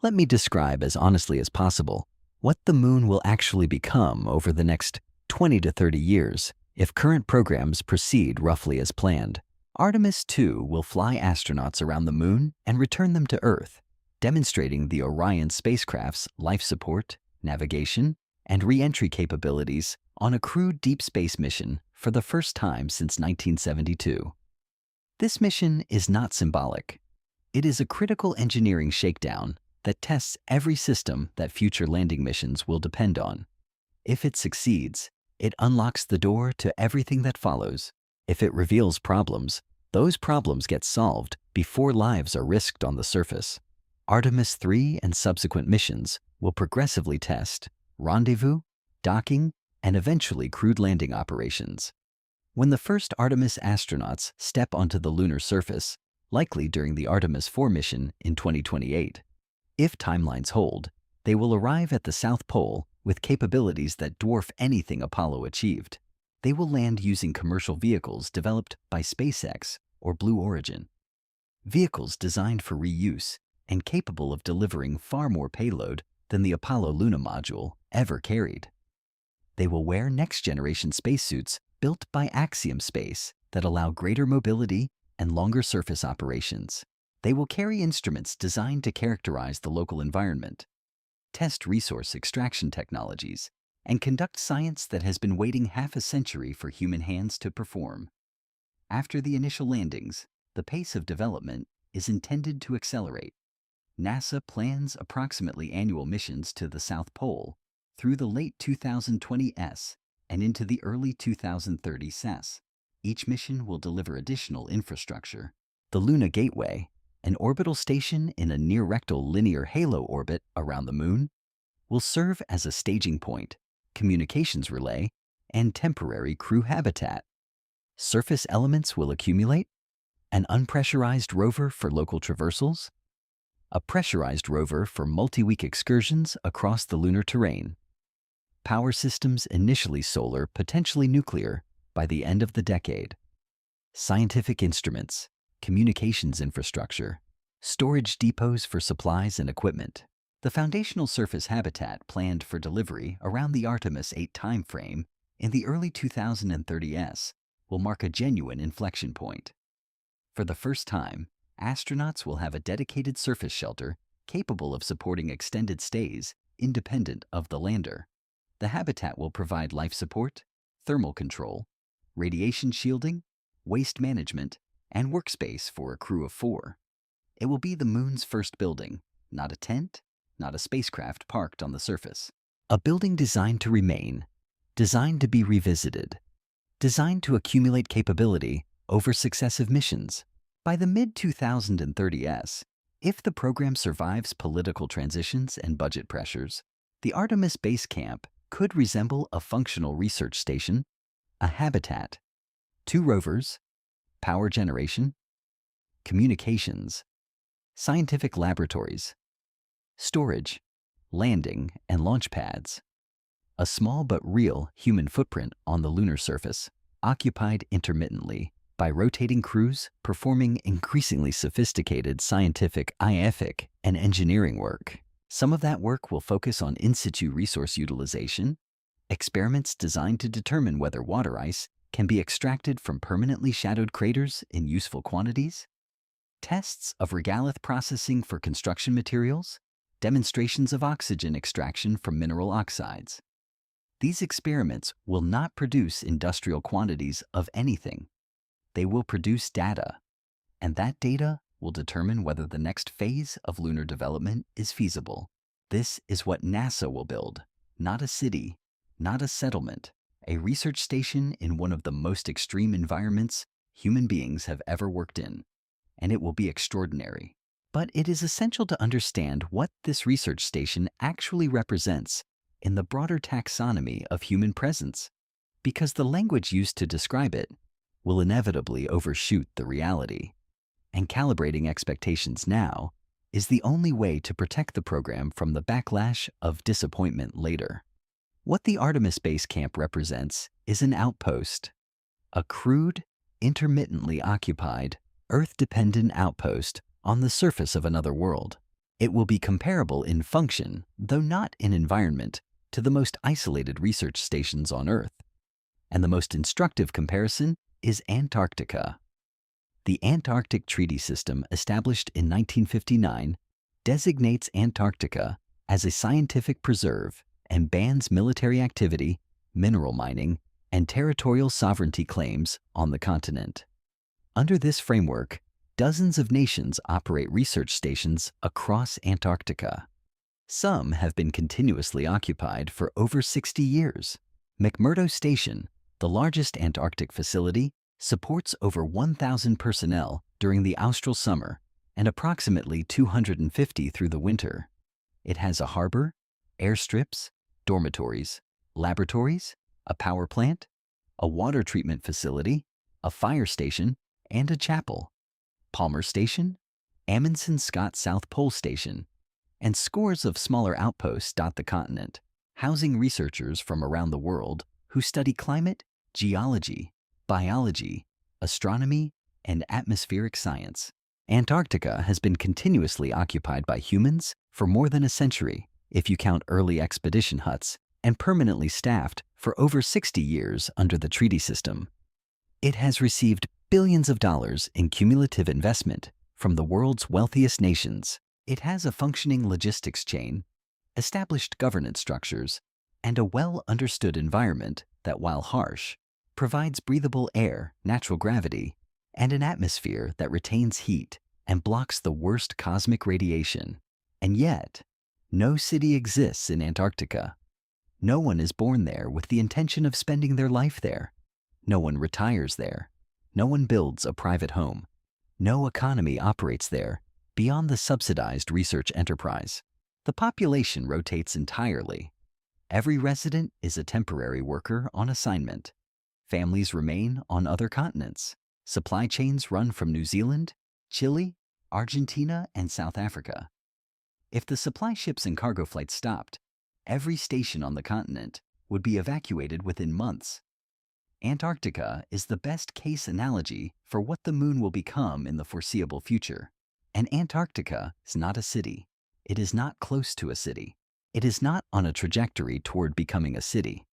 Let me describe as honestly as possible what the moon will actually become over the next 20 to 30 years if current programs proceed roughly as planned. Artemis 2 will fly astronauts around the moon and return them to Earth, demonstrating the Orion spacecraft's life support, navigation, and re-entry capabilities on a crewed deep space mission for the first time since 1972. This mission is not symbolic. It is a critical engineering shakedown that tests every system that future landing missions will depend on. If it succeeds, it unlocks the door to everything that follows. If it reveals problems, those problems get solved before lives are risked on the surface. Artemis 3 and subsequent missions will progressively test rendezvous, docking, and eventually crewed landing operations. When the first Artemis astronauts step onto the lunar surface, likely during the Artemis 4 mission in 2028, if timelines hold, they will arrive at the South Pole with capabilities that dwarf anything Apollo achieved. They will land using commercial vehicles developed by SpaceX or Blue Origin. Vehicles designed for reuse and capable of delivering far more payload than the Apollo Luna module ever carried. They will wear next-generation spacesuits built by Axiom Space that allow greater mobility and longer surface operations. They will carry instruments designed to characterize the local environment, test resource extraction technologies, and conduct science that has been waiting half a century for human hands to perform. After the initial landings, the pace of development is intended to accelerate. NASA plans approximately annual missions to the South Pole through the late 2020s and into the early 2030s. Each mission will deliver additional infrastructure. The Luna Gateway, an orbital station in a near-rectal linear halo orbit around the Moon, will serve as a staging point, communications relay, and temporary crew habitat. Surface elements will accumulate, an unpressurized rover for local traversals, a pressurized rover for multi-week excursions across the lunar terrain. Power systems initially solar, potentially nuclear, by the end of the decade. Scientific instruments, communications infrastructure, storage depots for supplies and equipment. The foundational surface habitat planned for delivery around the Artemis 8 timeframe in the early 2030s will mark a genuine inflection point. For the first time, astronauts will have a dedicated surface shelter capable of supporting extended stays independent of the lander. The habitat will provide life support, thermal control, radiation shielding, waste management, and workspace for a crew of 4. It will be the Moon's first building, not a tent, not a spacecraft parked on the surface. A building designed to remain, designed to be revisited, designed to accumulate capability over successive missions. By the mid-2030s, if the program survives political transitions and budget pressures, the Artemis Base Camp could resemble a functional research station, a habitat, 2 rovers, power generation, communications, scientific laboratories, storage, landing and launch pads, a small but real human footprint on the lunar surface, occupied intermittently by rotating crews performing increasingly sophisticated scientific, and engineering work. Some of that work will focus on in situ resource utilization, experiments designed to determine whether water ice can be extracted from permanently shadowed craters in useful quantities, tests of regolith processing for construction materials, demonstrations of oxygen extraction from mineral oxides. These experiments will not produce industrial quantities of anything. They will produce data, and that data will determine whether the next phase of lunar development is feasible. This is what NASA will build, not a city, not a settlement, a research station in one of the most extreme environments human beings have ever worked in, and it will be extraordinary. But it is essential to understand what this research station actually represents in the broader taxonomy of human presence, because the language used to describe it will inevitably overshoot the reality. And calibrating expectations now is the only way to protect the program from the backlash of disappointment later. What the Artemis Base Camp represents is an outpost, a crude, intermittently occupied, Earth-dependent outpost on the surface of another world. It will be comparable in function, though not in environment, to the most isolated research stations on Earth. And the most instructive comparison is Antarctica. The Antarctic Treaty System, established in 1959, designates Antarctica as a scientific preserve and bans military activity, mineral mining, and territorial sovereignty claims on the continent. Under this framework, dozens of nations operate research stations across Antarctica. Some have been continuously occupied for over 60 years. McMurdo Station, the largest Antarctic facility, supports over 1,000 personnel during the austral summer and approximately 250 through the winter. It has a harbor, airstrips, dormitories, laboratories, a power plant, a water treatment facility, a fire station, and a chapel. Palmer Station, Amundsen Scott South Pole Station, and scores of smaller outposts dot the continent, housing researchers from around the world who study climate, geology, biology, astronomy, and atmospheric science. Antarctica has been continuously occupied by humans for more than a century, if you count early expedition huts, and permanently staffed for over 60 years under the treaty system. It has received billions of dollars in cumulative investment from the world's wealthiest nations. It has a functioning logistics chain, established governance structures, and a well-understood environment that, while harsh, provides breathable air, natural gravity, and an atmosphere that retains heat and blocks the worst cosmic radiation. And yet, no city exists in Antarctica. No one is born there with the intention of spending their life there. No one retires there. No one builds a private home. No economy operates there beyond the subsidized research enterprise. The population rotates entirely. Every resident is a temporary worker on assignment. Families remain on other continents. Supply chains run from New Zealand, Chile, Argentina, and South Africa. If the supply ships and cargo flights stopped, every station on the continent would be evacuated within months. Antarctica is the best case analogy for what the moon will become in the foreseeable future. And Antarctica is not a city. It is not close to a city. It is not on a trajectory toward becoming a city.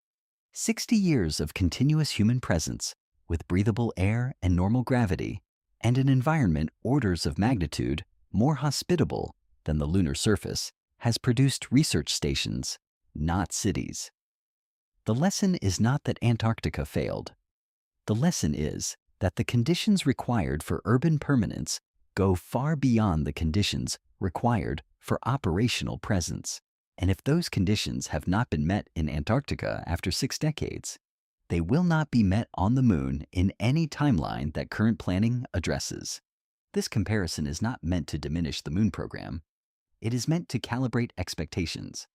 60 years of continuous human presence with breathable air and normal gravity and an environment orders of magnitude more hospitable than the lunar surface has produced research stations, not cities. The lesson is not that Antarctica failed. The lesson is that the conditions required for urban permanence go far beyond the conditions required for operational presence. And if those conditions have not been met in Antarctica after 6 decades, they will not be met on the moon in any timeline that current planning addresses. This comparison is not meant to diminish the moon program. It is meant to calibrate expectations.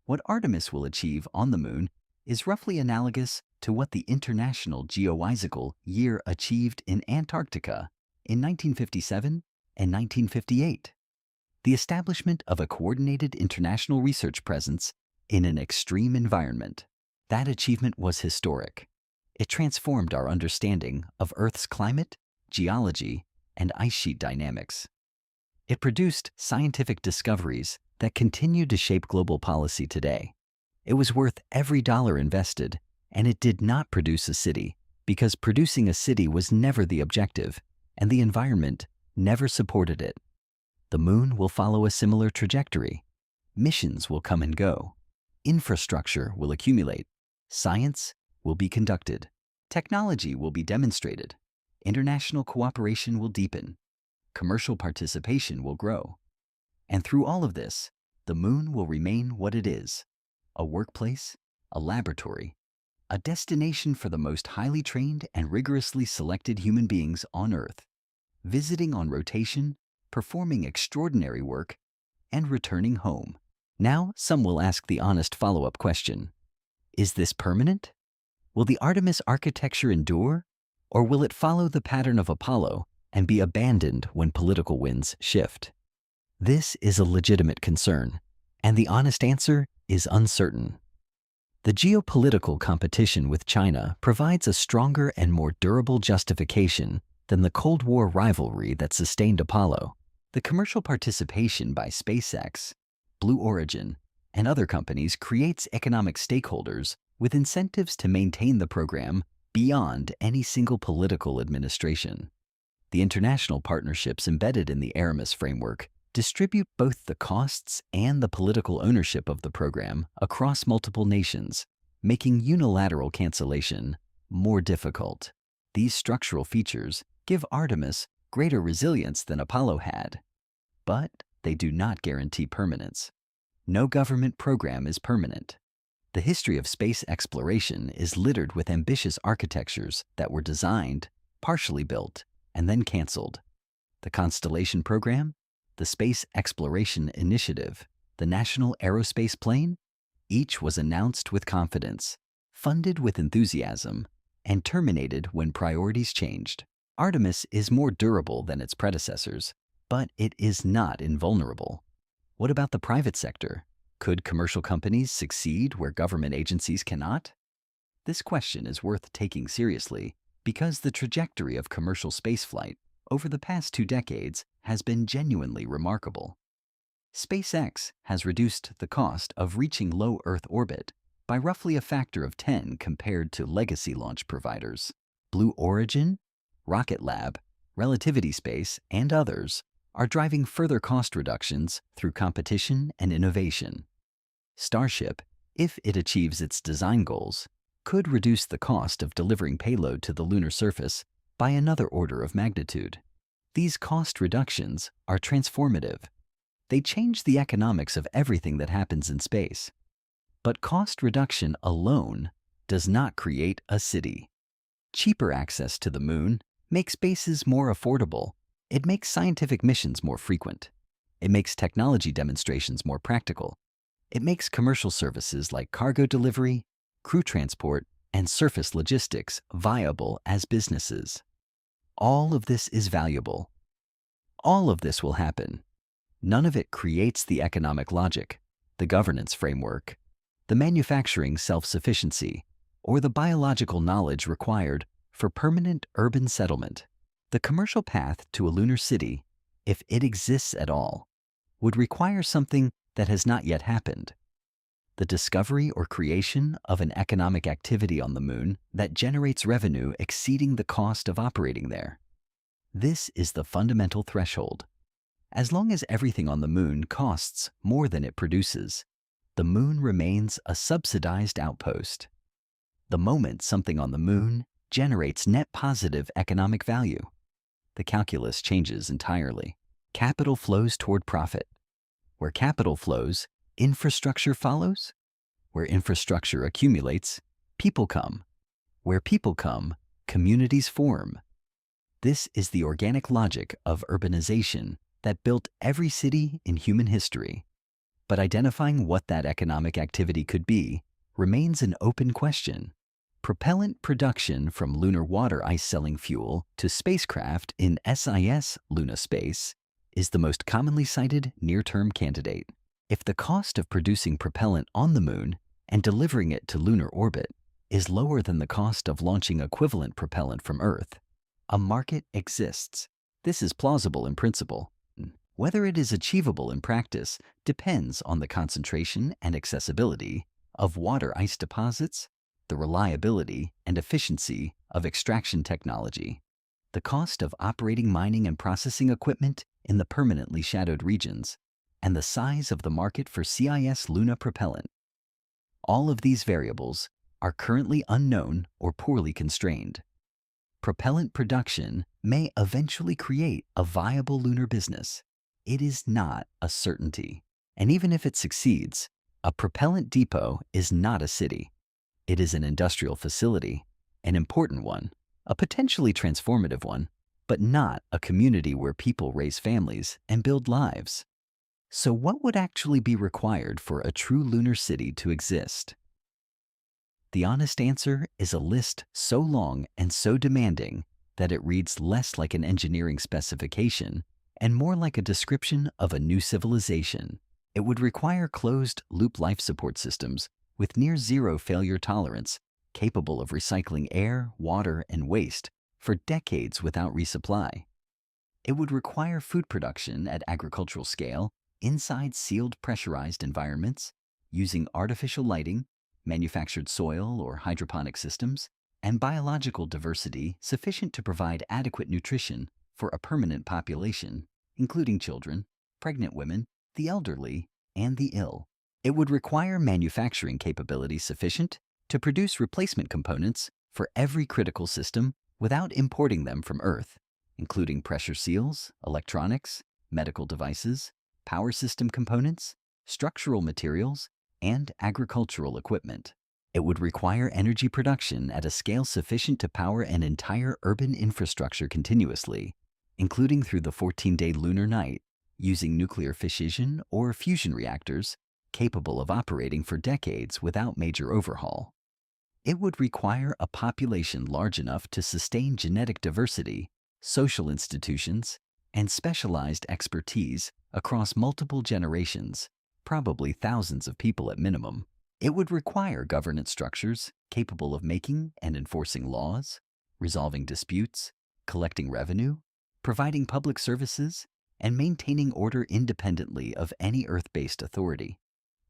What Artemis will achieve on the moon is roughly analogous to what the International Geophysical Year achieved in Antarctica in 1957 and 1958. The establishment of a coordinated international research presence in an extreme environment. That achievement was historic. It transformed our understanding of Earth's climate, geology, and ice sheet dynamics. It produced scientific discoveries that continue to shape global policy today. It was worth every dollar invested, and it did not produce a city, because producing a city was never the objective, and the environment never supported it. The moon will follow a similar trajectory. Missions will come and go. Infrastructure will accumulate. Science will be conducted. Technology will be demonstrated. International cooperation will deepen. Commercial participation will grow. And through all of this, the moon will remain what it is: a workplace, a laboratory, a destination for the most highly trained and rigorously selected human beings on Earth, visiting on rotation, performing extraordinary work, and returning home. Now, some will ask the honest follow-up question: is this permanent? Will the Artemis architecture endure, or will it follow the pattern of Apollo and be abandoned when political winds shift? This is a legitimate concern, and the honest answer is uncertain. The geopolitical competition with China provides a stronger and more durable justification than the Cold War rivalry that sustained Apollo. The commercial participation by SpaceX, Blue Origin, and other companies creates economic stakeholders with incentives to maintain the program beyond any single political administration. The international partnerships embedded in the Artemis framework distribute both the costs and the political ownership of the program across multiple nations, making unilateral cancellation more difficult. These structural features give Artemis greater resilience than Apollo had, but they do not guarantee permanence. No government program is permanent. The history of space exploration is littered with ambitious architectures that were designed, partially built, and then canceled. The Constellation Program, the Space Exploration Initiative, the National Aerospace Plane, each was announced with confidence, funded with enthusiasm, and terminated when priorities changed. Artemis is more durable than its predecessors, but it is not invulnerable. What about the private sector? Could commercial companies succeed where government agencies cannot? This question is worth taking seriously because the trajectory of commercial spaceflight over the past 2 decades has been genuinely remarkable. SpaceX has reduced the cost of reaching low Earth orbit by roughly a factor of 10 compared to legacy launch providers. Blue Origin, Rocket Lab, Relativity Space, and others are driving further cost reductions through competition and innovation. Starship, if it achieves its design goals, could reduce the cost of delivering payload to the lunar surface by another order of magnitude. These cost reductions are transformative. They change the economics of everything that happens in space. But cost reduction alone does not create a city. cheaper access to the moon makes bases more affordable. It makes scientific missions more frequent. It makes technology demonstrations more practical. It makes commercial services like cargo delivery, crew transport, and surface logistics viable as businesses. All of this is valuable. All of this will happen. None of it creates the economic logic, the governance framework, the manufacturing self-sufficiency, or the biological knowledge required for permanent urban settlement. The commercial path to a lunar city, if it exists at all, would require something that has not yet happened: the discovery or creation of an economic activity on the moon that generates revenue exceeding the cost of operating there. This is the fundamental threshold. As long as everything on the moon costs more than it produces, the moon remains a subsidized outpost. The moment something on the moon generates net positive economic value, the calculus changes entirely. Capital flows toward profit. Where capital flows, infrastructure follows. Where infrastructure accumulates, people come. Where people come, communities form. This is the organic logic of urbanization that built every city in human history. But identifying what that economic activity could be remains an open question. Propellant production from lunar water ice selling fuel to spacecraft in SIS Luna space is the most commonly cited near-term candidate. If the cost of producing propellant on the moon and delivering it to lunar orbit is lower than the cost of launching equivalent propellant from Earth, a market exists. This is plausible in principle. Whether it is achievable in practice depends on the concentration and accessibility of water ice deposits, the reliability and efficiency of extraction technology, the cost of operating mining and processing equipment in the permanently shadowed regions, and the size of the market for CIS Luna propellant. All of these variables are currently unknown or poorly constrained. Propellant production may eventually create a viable lunar business. It is not a certainty. And even if it succeeds, a propellant depot is not a city. It is an industrial facility, an important one, a potentially transformative one, but not a community where people raise families and build lives. So what would actually be required for a true lunar city to exist? The honest answer is a list so long and so demanding that it reads less like an engineering specification and more like a description of a new civilization. It would require closed-loop life support systems with near-zero failure tolerance, capable of recycling air, water, and waste for decades without resupply. It would require food production at agricultural scale inside sealed pressurized environments, using artificial lighting, manufactured soil or hydroponic systems, and biological diversity sufficient to provide adequate nutrition for a permanent population, including children, pregnant women, the elderly, and the ill. It would require manufacturing capability sufficient to produce replacement components for every critical system without importing them from Earth, including pressure seals, electronics, medical devices, power system components, structural materials, and agricultural equipment. It would require energy production at a scale sufficient to power an entire urban infrastructure continuously, including through the 14-day lunar night, using nuclear fission or fusion reactors capable of operating for decades without major overhaul. It would require a population large enough to sustain genetic diversity, social institutions, and specialized expertise across multiple generations, probably thousands of people at minimum. It would require governance structures capable of making and enforcing laws, resolving disputes, collecting revenue, providing public services, and maintaining order independently of any Earth-based authority.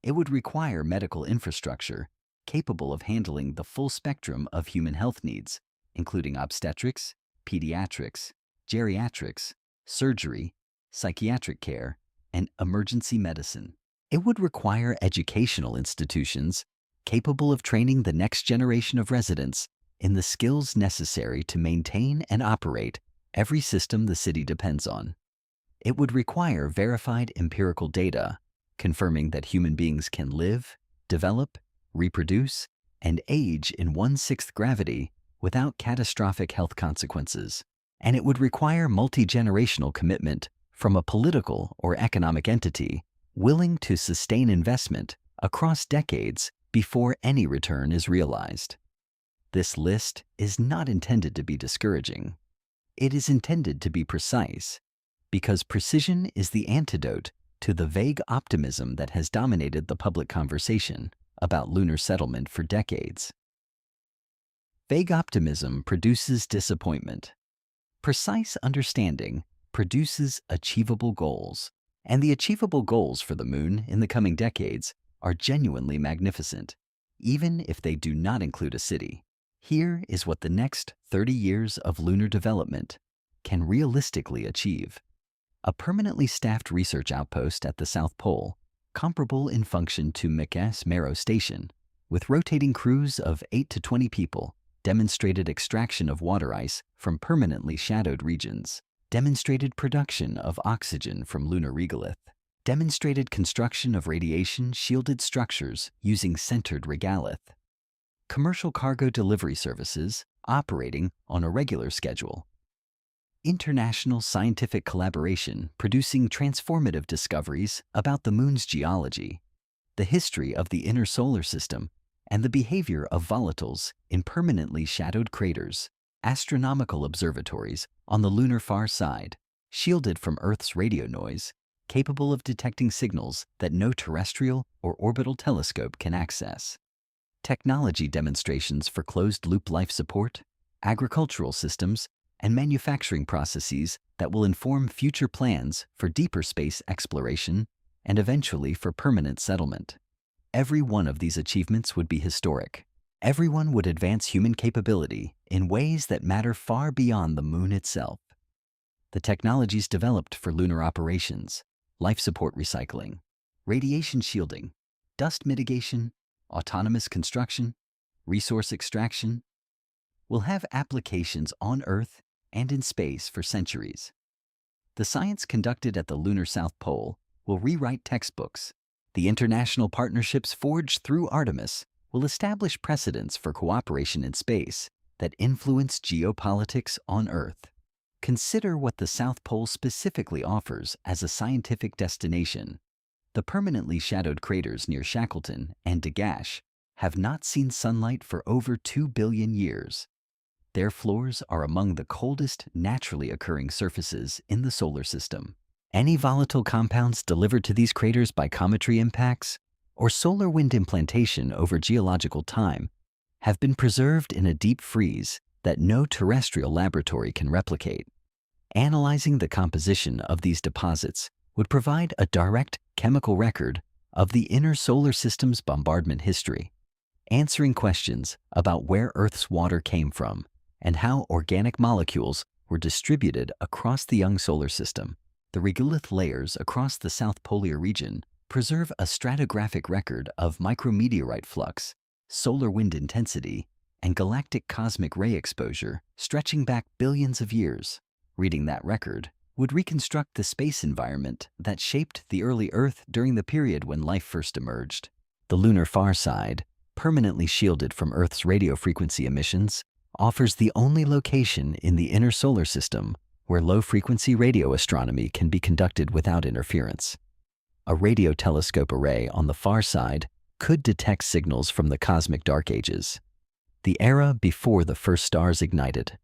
It would require medical infrastructure capable of handling the full spectrum of human health needs, including obstetrics, pediatrics, geriatrics, surgery, psychiatric care, and emergency medicine. It would require educational institutions capable of training the next generation of residents in the skills necessary to maintain and operate every system the city depends on. It would require verified empirical data confirming that human beings can live, develop, reproduce, and age in 1/6 gravity without catastrophic health consequences, and it would require multi-generational commitment from a political or economic entity willing to sustain investment across decades before any return is realized. This list is not intended to be discouraging. It is intended to be precise, because precision is the antidote to the vague optimism that has dominated the public conversation about lunar settlement for decades. Vague optimism produces disappointment. Precise understanding produces achievable goals, and the achievable goals for the moon in the coming decades are genuinely magnificent, even if they do not include a city. Here is what the next 30 years of lunar development can realistically achieve. A permanently staffed research outpost at the South Pole, comparable in function to McMurdo Station, with rotating crews of 8 to 20 people, demonstrated extraction of water ice from permanently shadowed regions, demonstrated production of oxygen from lunar regolith, demonstrated construction of radiation-shielded structures using centered regolith, commercial cargo delivery services operating on a regular schedule, international scientific collaboration producing transformative discoveries about the moon's geology, the history of the inner solar system, and the behavior of volatiles in permanently shadowed craters, astronomical observatories on the lunar far side, shielded from Earth's radio noise, capable of detecting signals that no terrestrial or orbital telescope can access, technology demonstrations for closed-loop life support, agricultural systems, and manufacturing processes that will inform future plans for deeper space exploration and eventually for permanent settlement. Every one of these achievements would be historic. Everyone would advance human capability in ways that matter far beyond the moon itself. The technologies developed for lunar operations, life support recycling, radiation shielding, dust mitigation, autonomous construction, resource extraction, will have applications on Earth and in space for centuries. The science conducted at the lunar South Pole will rewrite textbooks. The international partnerships forged through Artemis will establish precedents for cooperation in space that influence geopolitics on Earth. Consider what the South Pole specifically offers as a scientific destination. The permanently shadowed craters near Shackleton and Dagash have not seen sunlight for over 2 billion years. Their floors are among the coldest naturally occurring surfaces in the solar system. Any volatile compounds delivered to these craters by cometary impacts or solar wind implantation over geological time have been preserved in a deep freeze that no terrestrial laboratory can replicate. Analyzing the composition of these deposits would provide a direct chemical record of the inner solar system's bombardment history, answering questions about where Earth's water came from and how organic molecules were distributed across the young solar system. The regolith layers across the South Polar region preserve a stratigraphic record of micrometeorite flux, solar wind intensity, and galactic cosmic ray exposure stretching back billions of years. Reading that record would reconstruct the space environment that shaped the early Earth during the period when life first emerged. The lunar far side, permanently shielded from Earth's radio frequency emissions, offers the only location in the inner solar system where low-frequency radio astronomy can be conducted without interference. A radio telescope array on the far side could detect signals from the cosmic dark ages, the era before the first stars ignited,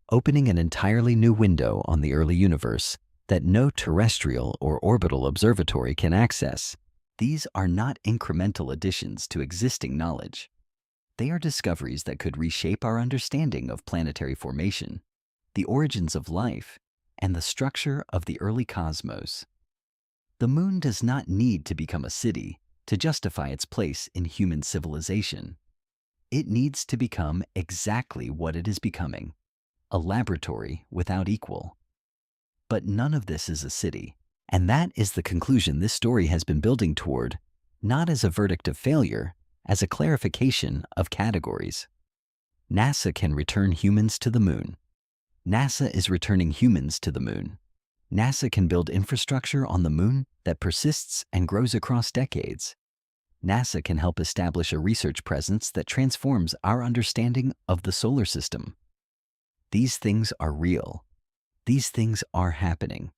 opening an entirely new window on the early universe that no terrestrial or orbital observatory can access. These are not incremental additions to existing knowledge. They are discoveries that could reshape our understanding of planetary formation, the origins of life, and the structure of the early cosmos. The moon does not need to become a city to justify its place in human civilization. It needs to become exactly what it is becoming, a laboratory without equal. But none of this is a city, and that is the conclusion this story has been building toward, not as a verdict of failure, as a clarification of categories. NASA can return humans to the moon. NASA is returning humans to the moon. NASA can build infrastructure on the moon that persists and grows across decades. NASA can help establish a research presence that transforms our understanding of the solar system. These things are real. These things are happening.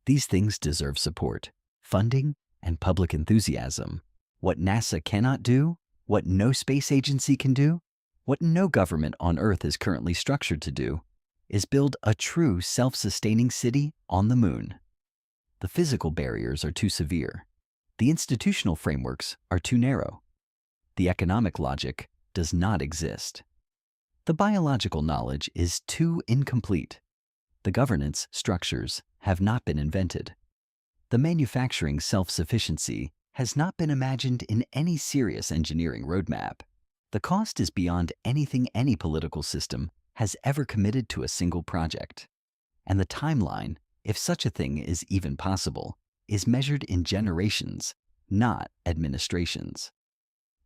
These things deserve support, funding, and public enthusiasm. What NASA cannot do, what no space agency can do, what no government on Earth is currently structured to do, is build a true self-sustaining city on the moon. The physical barriers are too severe. The institutional frameworks are too narrow. The economic logic does not exist. The biological knowledge is too incomplete. The governance structures have not been invented. The manufacturing self-sufficiency has not been imagined in any serious engineering roadmap. The cost is beyond anything any political system has ever committed to a single project. And the timeline, if such a thing is even possible, is measured in generations, not administrations.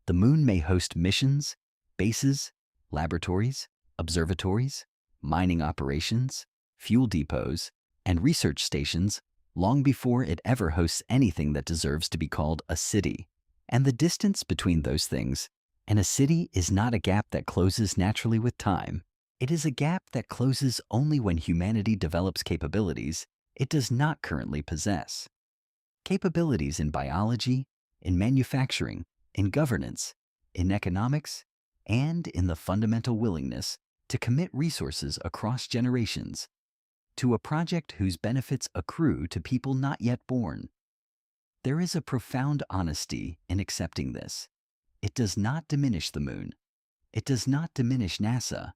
The moon may host missions, bases, laboratories, observatories, mining operations, fuel depots, and research stations long before it ever hosts anything that deserves to be called a city. And the distance between those things and a city is not a gap that closes naturally with time. It is a gap that closes only when humanity develops capabilities it does not currently possess. Capabilities in biology, in manufacturing, in governance, in economics, and in the fundamental willingness to commit resources across generations to a project whose benefits accrue to people not yet born. There is a profound honesty in accepting this. It does not diminish the moon. It does not diminish NASA.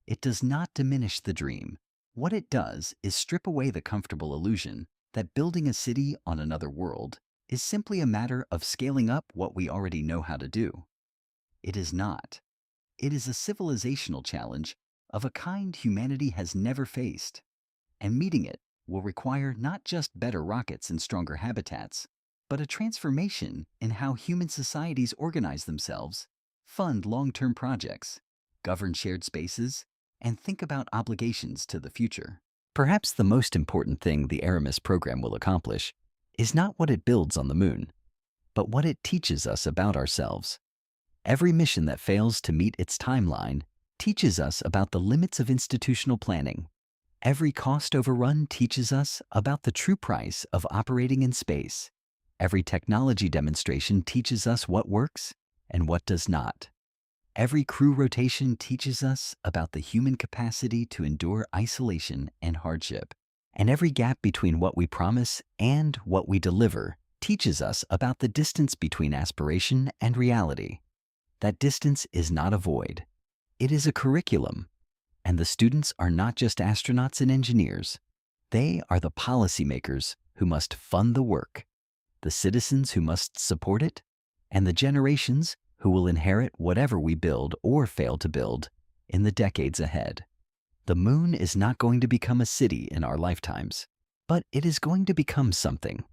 It does not diminish the dream. What it does is strip away the comfortable illusion that building a city on another world is simply a matter of scaling up what we already know how to do. It is not. It is a civilizational challenge of a kind humanity has never faced. And meeting it will require not just better rockets and stronger habitats, but a transformation in how human societies organize themselves, fund long-term projects, govern shared spaces, and think about obligations to the future. Perhaps the most important thing the Artemis program will accomplish is not what it builds on the moon, but what it teaches us about ourselves. Every mission that fails to meet its timeline teaches us about the limits of institutional planning. Every cost overrun teaches us about the true price of operating in space. Every technology demonstration teaches us what works and what does not. Every crew rotation teaches us about the human capacity to endure isolation and hardship. And every gap between what we promise and what we deliver teaches us about the distance between aspiration and reality. That distance is not a void. It is a curriculum. And the students are not just astronauts and engineers. They are the policymakers who must fund the work, the citizens who must support it, and the generations who will inherit whatever we build or fail to build in the decades ahead. The moon is not going to become a city in our lifetimes, but it is going to become something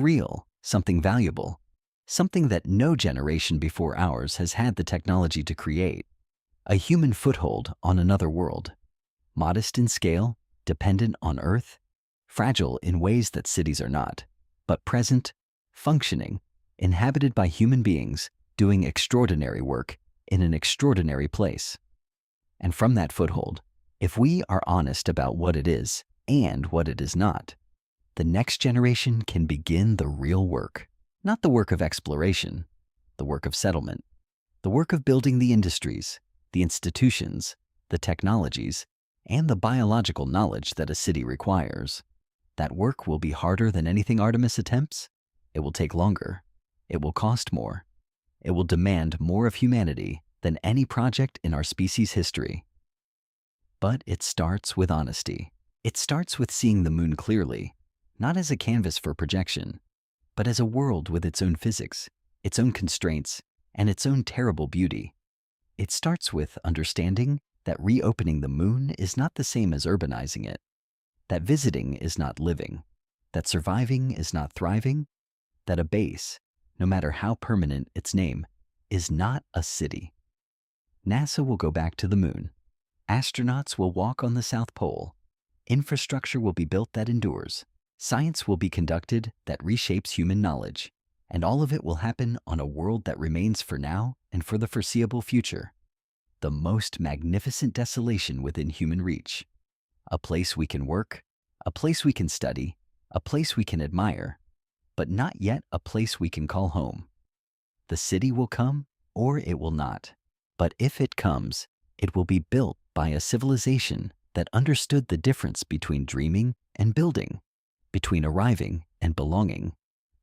real, something valuable, something that no generation before ours has had the technology to create. A human foothold on another world, modest in scale, dependent on Earth, fragile in ways that cities are not, but present, functioning, inhabited by human beings, doing extraordinary work in an extraordinary place. And from that foothold, if we are honest about what it is and what it is not, the next generation can begin the real work, not the work of exploration, the work of settlement, the work of building the industries, the institutions, the technologies, and the biological knowledge that a city requires. That work will be harder than anything Artemis attempts. It will take longer. It will cost more. It will demand more of humanity than any project in our species' history. But it starts with honesty. It starts with seeing the moon clearly, not as a canvas for projection, but as a world with its own physics, its own constraints, and its own terrible beauty. It starts with understanding that reopening the moon is not the same as urbanizing it, that visiting is not living, that surviving is not thriving, that a base, no matter how permanent its name, is not a city. NASA will go back to the moon. Astronauts will walk on the South Pole. Infrastructure will be built that endures. Science will be conducted that reshapes human knowledge. And all of it will happen on a world that remains for now and for the foreseeable future. The most magnificent desolation within human reach. A place we can work, a place we can study, a place we can admire, but not yet a place we can call home. The city will come or it will not. But if it comes, it will be built by a civilization that understood the difference between dreaming and building, between arriving and belonging,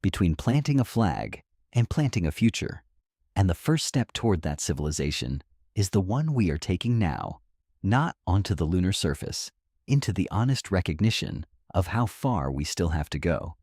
between planting a flag and planting a future. And the first step toward that civilization is the one we are taking now, not onto the lunar surface, into the honest recognition of how far we still have to go.